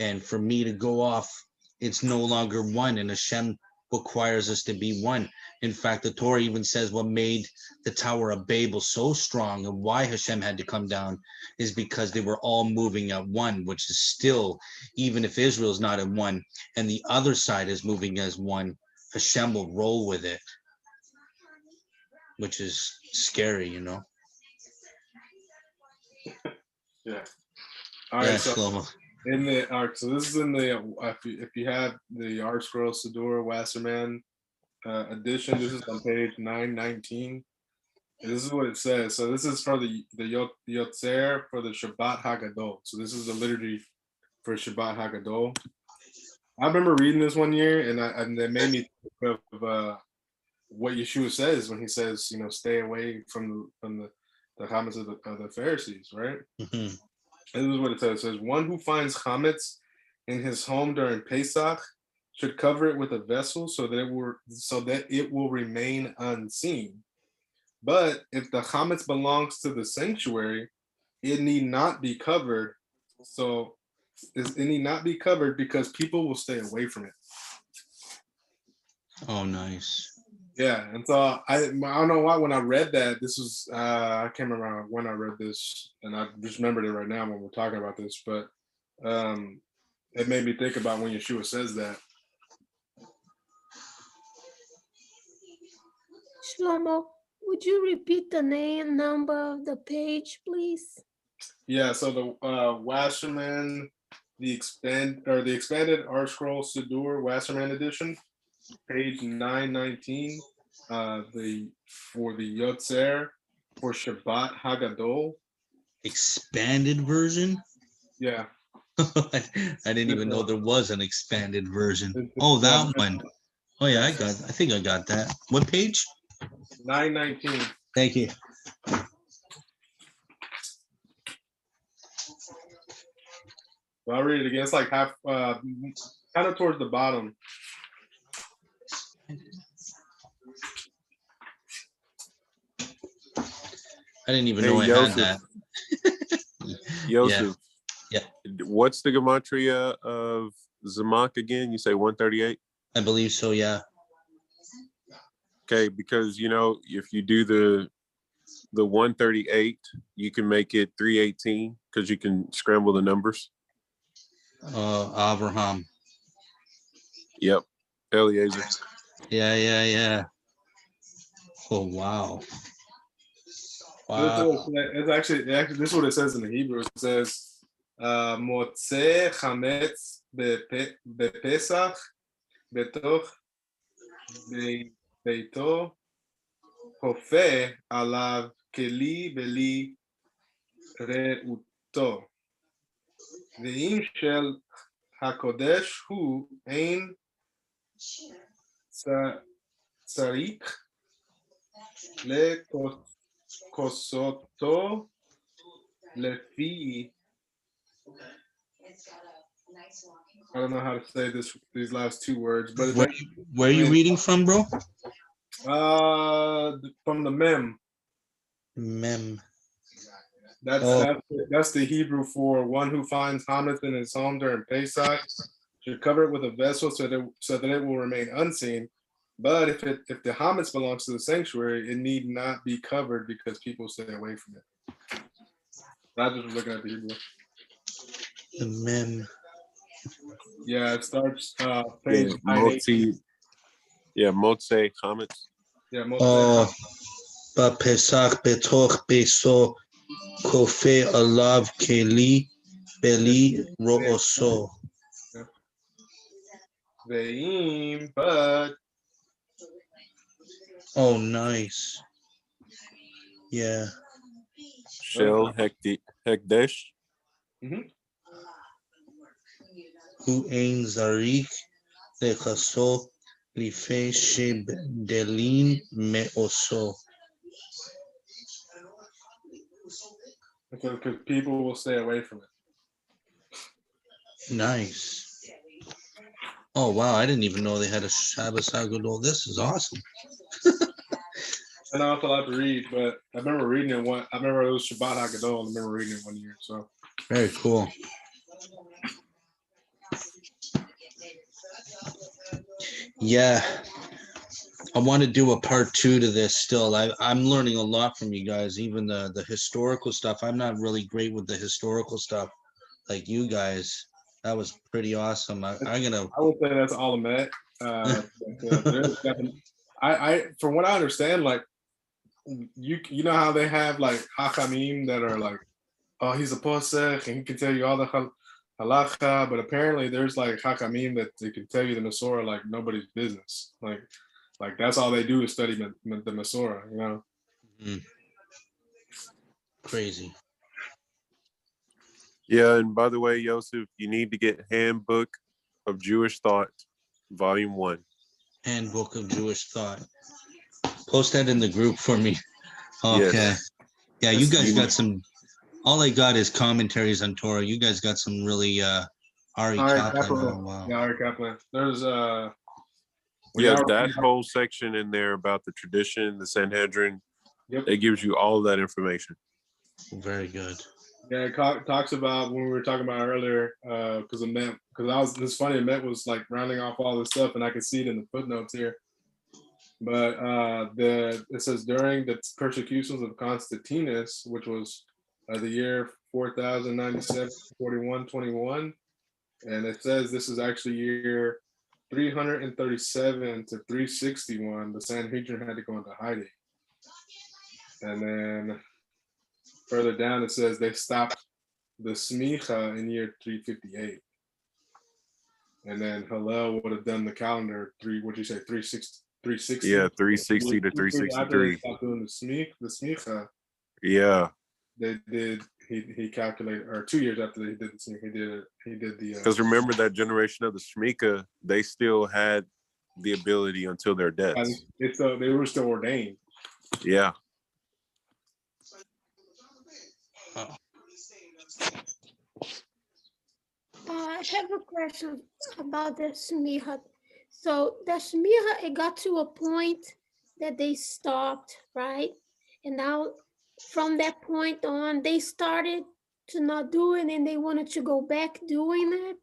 And for me to go off, it's no longer one. And Hashem requires us to be one. In fact, the Torah even says what made the Tower of Babel so strong and why Hashem had to come down is because they were all moving at one, which is still, even if Israel's not at one and the other side is moving as one, Hashem will roll with it, which is scary, you know? Yeah. All right. Yeah, So Shlomo. in the so this is in the if you have the Art Scroll Siddur Wasserman edition, this is on page 919. And this is what it says. So this is for the Yotzer for the Shabbat Hagadol. So this is the liturgy for Shabbat Hagadol. I remember reading this one year, and it made me think of what Yeshua says when he says, you know, stay away from the chametz of the Pharisees, right? Mm-hmm. And this is what it says. It says, one who finds chametz in his home during Pesach should cover it with a vessel so that it will remain unseen. But if the chametz belongs to the sanctuary, it need not be covered. So it need not be covered because people will stay away from it. Oh, nice. Yeah, and so I don't know why when I read that, this was I can't remember when I read this, and I just remembered it right now when we're talking about this, but it made me think about when Yeshua says that. Shlomo, would you repeat the name number of the page, please? Yeah, so the Wasserman, the expanded Art Scroll Siddur Wasserman edition, page 919, for the Yotzer for Shabbat Hagadol. Expanded version? Yeah. I didn't even know there was an expanded version. Oh, that one. Oh yeah, I think I got that. What page? 919. Thank you. I'll read it again. It's like half, kind of towards the bottom. I didn't even know I had that. Yosef. Yeah. What's the gematria of Zamak again? You say 138? I believe so, yeah. Okay, because, you know, if you do the 138, you can make it 318 because you can scramble the numbers. Abraham. Yep. Eliezer. Yeah. Oh, wow. Wow. It's actually, this is what it says in the Hebrew. It says, Motzeh chametz bepesach betoch beito kofe alav keli beli reuto. ואם של הקודש הוא אין צריך לכוסותו לפי, I don't know how to say these last two words, but it's where are you reading from, bro? From the Mem. Mem. That's the Hebrew for one who finds chametz in his home during Pesach should cover it with a vessel so that it will remain unseen. But if the chametz belongs to the sanctuary, it need not be covered because people stay away from it. I just was looking at the Hebrew. The mem. Yeah, it starts page Yeah, 918. Motse comments. Yeah, most Oh, בפסח בתוך ביתו כופה עליו כלי בלי רועסו. Ve'im, but Oh, nice. Yeah. Shel Hekdesh. הוא אין צריך לכסו לפי שבדלין מעושו. because people will stay away from it. Nice. Oh, wow. I didn't even know they had a Shabbos Haggadah. This is awesome. And I also like to read, but I remember reading it one. I remember it was Shabbat Haggadah. I remember reading it one year. So Very cool. Yeah. I want to do a part 2 to this still. I'm learning a lot from you guys, even the historical stuff. I'm not really great with the historical stuff like you guys. That was pretty awesome. I'm gonna. I would say that's all I'm at. I from what I understand, like you know how they have like hachamim that are like, oh, he's a posech and he can tell you all the halacha, but apparently there's like hachamim that they can tell you the Masorah like nobody's business. Like that's all they do is study the Masorah, you know. Crazy. Yeah, and by the way, Yosef, you need to get Handbook of Jewish Thought, Volume 1. Handbook of Jewish Thought. Post that in the group for me. Okay. Yes. Yeah, you guys got some. All I got is commentaries on Torah. You guys got some really Ari Kaplan. Oh, wow. Yeah, Ari Kaplan. There's that whole section in there about the tradition, the Sanhedrin. Yep. It gives you all of that information. Very good. Yeah, it talks about when we were talking about earlier, because it's funny, Met was like rounding off all this stuff, and I could see it in the footnotes here. But it says during the persecutions of Constantinus, which was the year 4097, 4121, and it says this is actually year 337 to 361. The Sanhedrin had to go into hiding, and then further down, it says they stopped the smicha in year 358. And then Hillel would have done the calendar 360? Yeah, 360 to 363. After they stopped doing the smicha, Yeah. they did, he calculated, or 2 years after they did the smicha, he did the. Because remember that generation of the Shemitah, they still had the ability until their deaths. They were still ordained. Yeah. I have a question about the smicha. So the smicha, it got to a point that they stopped, right? And now from that point on, they started to not do it and they wanted to go back doing it.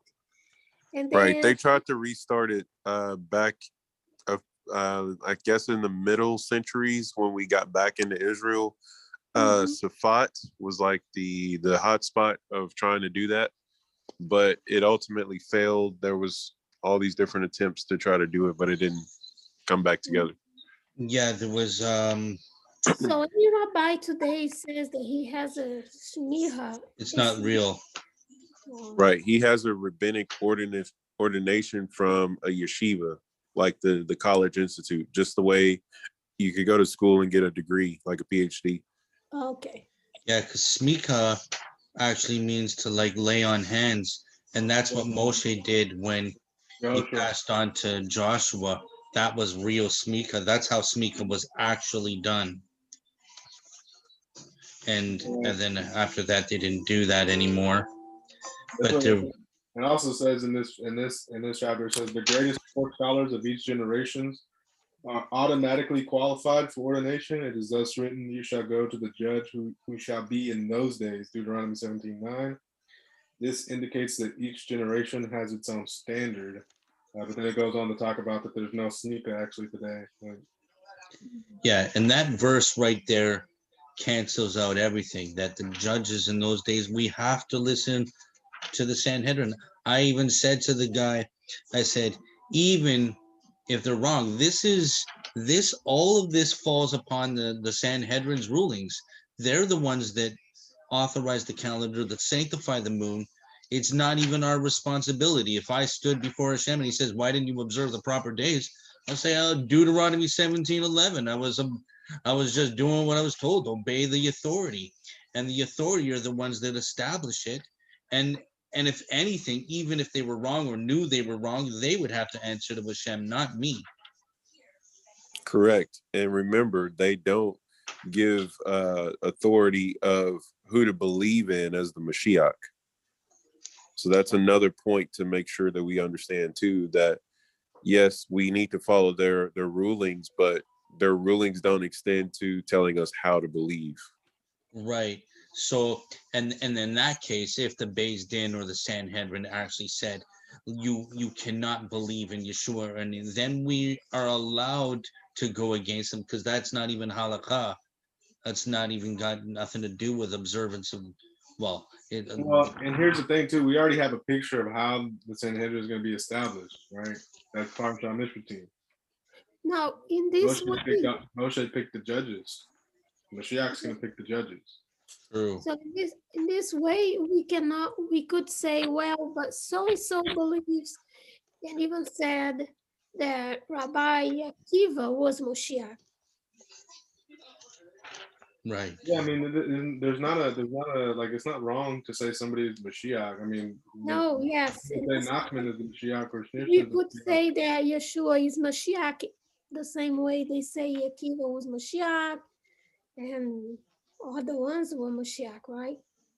And then, Right. They tried to restart it back, I guess, in the middle centuries when we got back into Israel. Safat was like the hot spot of trying to do that, but it ultimately failed. There was all these different attempts to try to do it, but it didn't come back together. Yeah, there was. So any rabbi today says that he has a smicha. It's not real. Right. He has a rabbinic ordination from a yeshiva, like the college institute, just the way you could go to school and get a degree, like a PhD. Okay. Yeah, because smicha actually means to like lay on hands, and that's what Moshe did when he passed on to Joshua. That was real smicha. That's how smicha was actually done. And then after that, they didn't do that anymore. But it also says in this chapter, it says the greatest four scholars of each generation are automatically qualified for ordination. It is thus written, you shall go to the judge who shall be in those days, Deuteronomy 17:9. This indicates that each generation has its own standard. But then it goes on to talk about that there's no sneaker actually today. Yeah, and that verse right there cancels out everything. That the judges in those days, we have to listen to the Sanhedrin. I even said to the guy, I said, even if they're wrong, all of this falls upon the Sanhedrin's rulings. They're the ones that authorize the calendar, that sanctify the moon. It's not even our responsibility. If I stood before Hashem and he says, why didn't you observe the proper days? I'll say, oh, Deuteronomy 17:11. I was just doing what I was told. Obey the authority. And the authority are the ones that establish it. And if anything, even if they were wrong or knew they were wrong, they would have to answer to Hashem, not me. Correct. And remember, they don't give authority of who to believe in as the Mashiach. So that's another point to make sure that we understand too, that yes, we need to follow their rulings, but their rulings don't extend to telling us how to believe. Right. So, and in that case, if the Beis Din or the Sanhedrin actually said, you cannot believe in Yeshua, and then we are allowed to go against them, because that's not even halakha. That's not even got nothing to do with observance of, well, Well, and here's the thing too. We already have a picture of how the Sanhedrin is going to be established, right? That's Parsha Mishpatim. Now, in this way, Moshe picked the judges. Mashiach's going to pick the judges. true. so in this way, we could say, well, but so believes, and even said that Rabbi Akiva was Moshiach. Right. Yeah, I mean, there's not a like, it's not wrong to say somebody is Mashiach. I mean, No, yes. say Nachman is the Mashiach or Shnish We is the could Mashiach. say that Yeshua is Mashiach the same way they say Akiva was Mashiach and all the ones were Mashiach, right?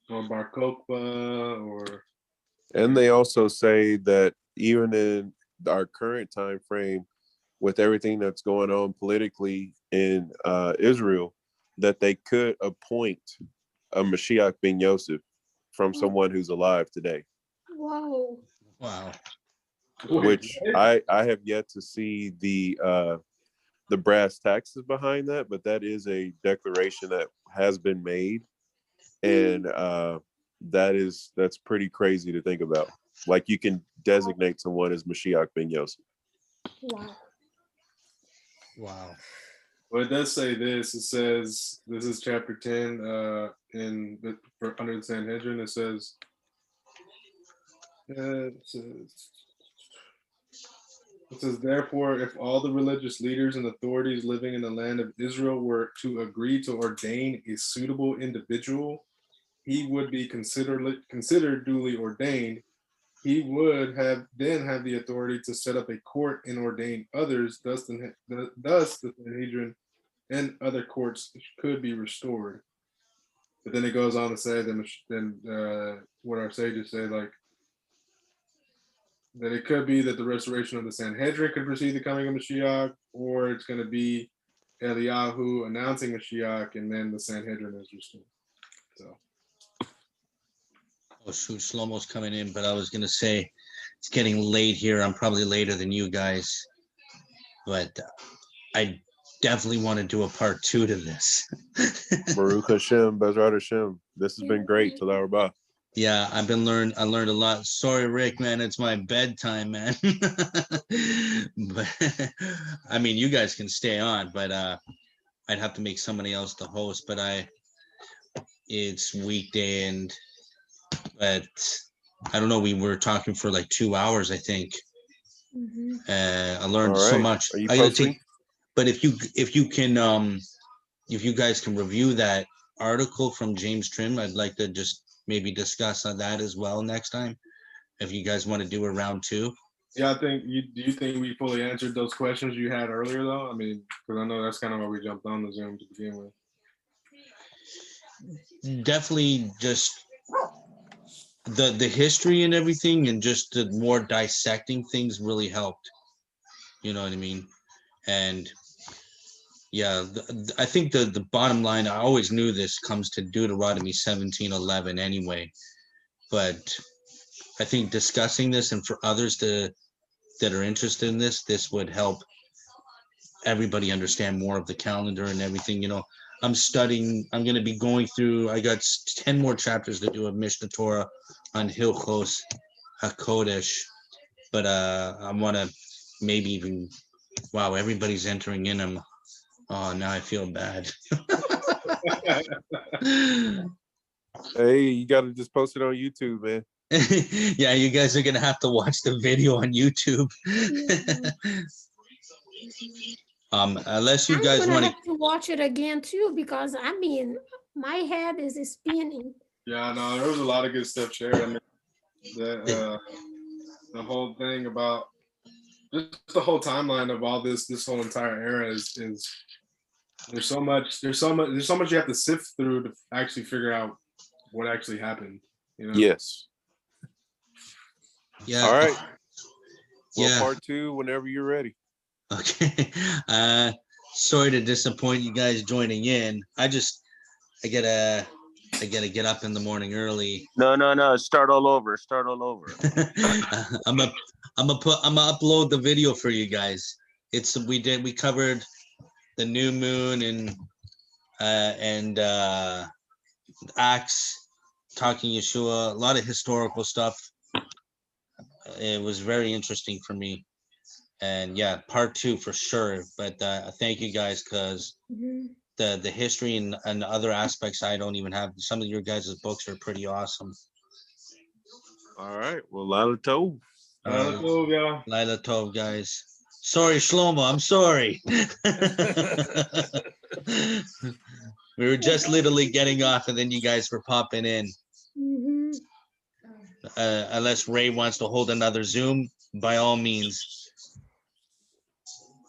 Or Bar Kokhba, or And they also say that even in our current time frame, with everything that's going on politically in Israel, that they could appoint a Mashiach ben Yosef from someone who's alive today. Wow. Wow. Which I have yet to see the brass taxes behind that, but that is a declaration that has been made, and that's pretty crazy to think about. Like, you can designate someone as Mashiach ben Yosef. Wow. Wow. well, it does say this. It says, this is chapter 10 under the Sanhedrin. It says, therefore, if all the religious leaders and authorities living in the land of Israel were to agree to ordain a suitable individual, he would be considered duly ordained. He would then have the authority to set up a court and ordain others. Thus, the Sanhedrin and other courts could be restored. But then it goes on to say, what our sages say, like, that it could be that the restoration of the Sanhedrin could precede the coming of Mashiach, or it's going to be Eliyahu announcing Mashiach, and then the Sanhedrin is restored. So. Oh shoot, Shlomo's coming in, but I was gonna say it's getting late here. I'm probably later than you guys, but I definitely want to do a part 2 to this. Baruch Hashem, Bezrat Hashem. This has been great. Toda Rabah. Yeah, I learned a lot. Sorry, Rick, man, it's my bedtime, man. But I mean, you guys can stay on, but I'd have to make somebody else the host. But it's weekday, but I don't know. We were talking for like 2 hours, I think. Mhm. I learned so much. Are you I gotta posting? but if you can, if you guys can review that article from James Trim, I'd like to just maybe discuss on that as well next time. If you guys want to do a round 2. Yeah, do you think we fully answered those questions you had earlier, though? I mean, because I know that's kind of why we jumped on the Zoom to begin with. Definitely just the history and everything, and just the more dissecting things really helped. You know what I mean? And yeah, I think the bottom line, I always knew this, comes to Deuteronomy 17:11 anyway. But I think discussing this and for others to that are interested in this would help everybody understand more of the calendar and everything. I'm going to be going through, I got 10 more chapters to do of Mishnah Torah on Hilchos HaKodesh, but I want to maybe even, wow, everybody's entering in them. Oh, now I feel bad. Hey, you got to just post it on YouTube, man. Yeah, you guys are going to have to watch the video on YouTube. Unless you I'm guys gonna want have to watch it again too, because I mean, my head is spinning. Yeah, no, there was a lot of good stuff shared. I mean, the whole thing about just the whole timeline of all this whole entire era is there's so much you have to sift through to actually figure out what actually happened. Yes. Yeah. All right. Well, Yeah. part 2, whenever you're ready. Okay. Sorry to disappoint you guys joining in. I gotta get up in the morning early. No. Start all over. I'm gonna upload the video for you guys. We covered the new moon and Acts, talking Yeshua, a lot of historical stuff. It was very interesting for me. And yeah, part 2 for sure. But thank you guys, because the history and other aspects I don't even have. Some of your guys' books are pretty awesome. All right. Well, Lila Tov. Lila Tov, guys. Sorry, Shlomo. I'm sorry. We were just literally getting off, and then you guys were popping in. Unless Ray wants to hold another Zoom, by all means.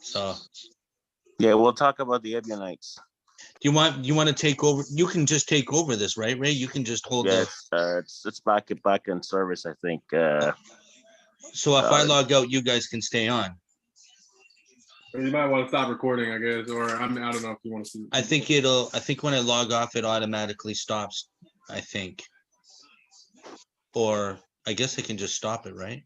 So. Yeah, we'll talk about the Ebionites. Do you want to take over? You can just take over this, right, Ray? You can just hold it's back in service, I think. So if I log out, you guys can stay on. Or you might want to stop recording, I guess, or I don't know if you want to see. I think when I log off, it automatically stops, I think. Or I guess I can just stop it, right?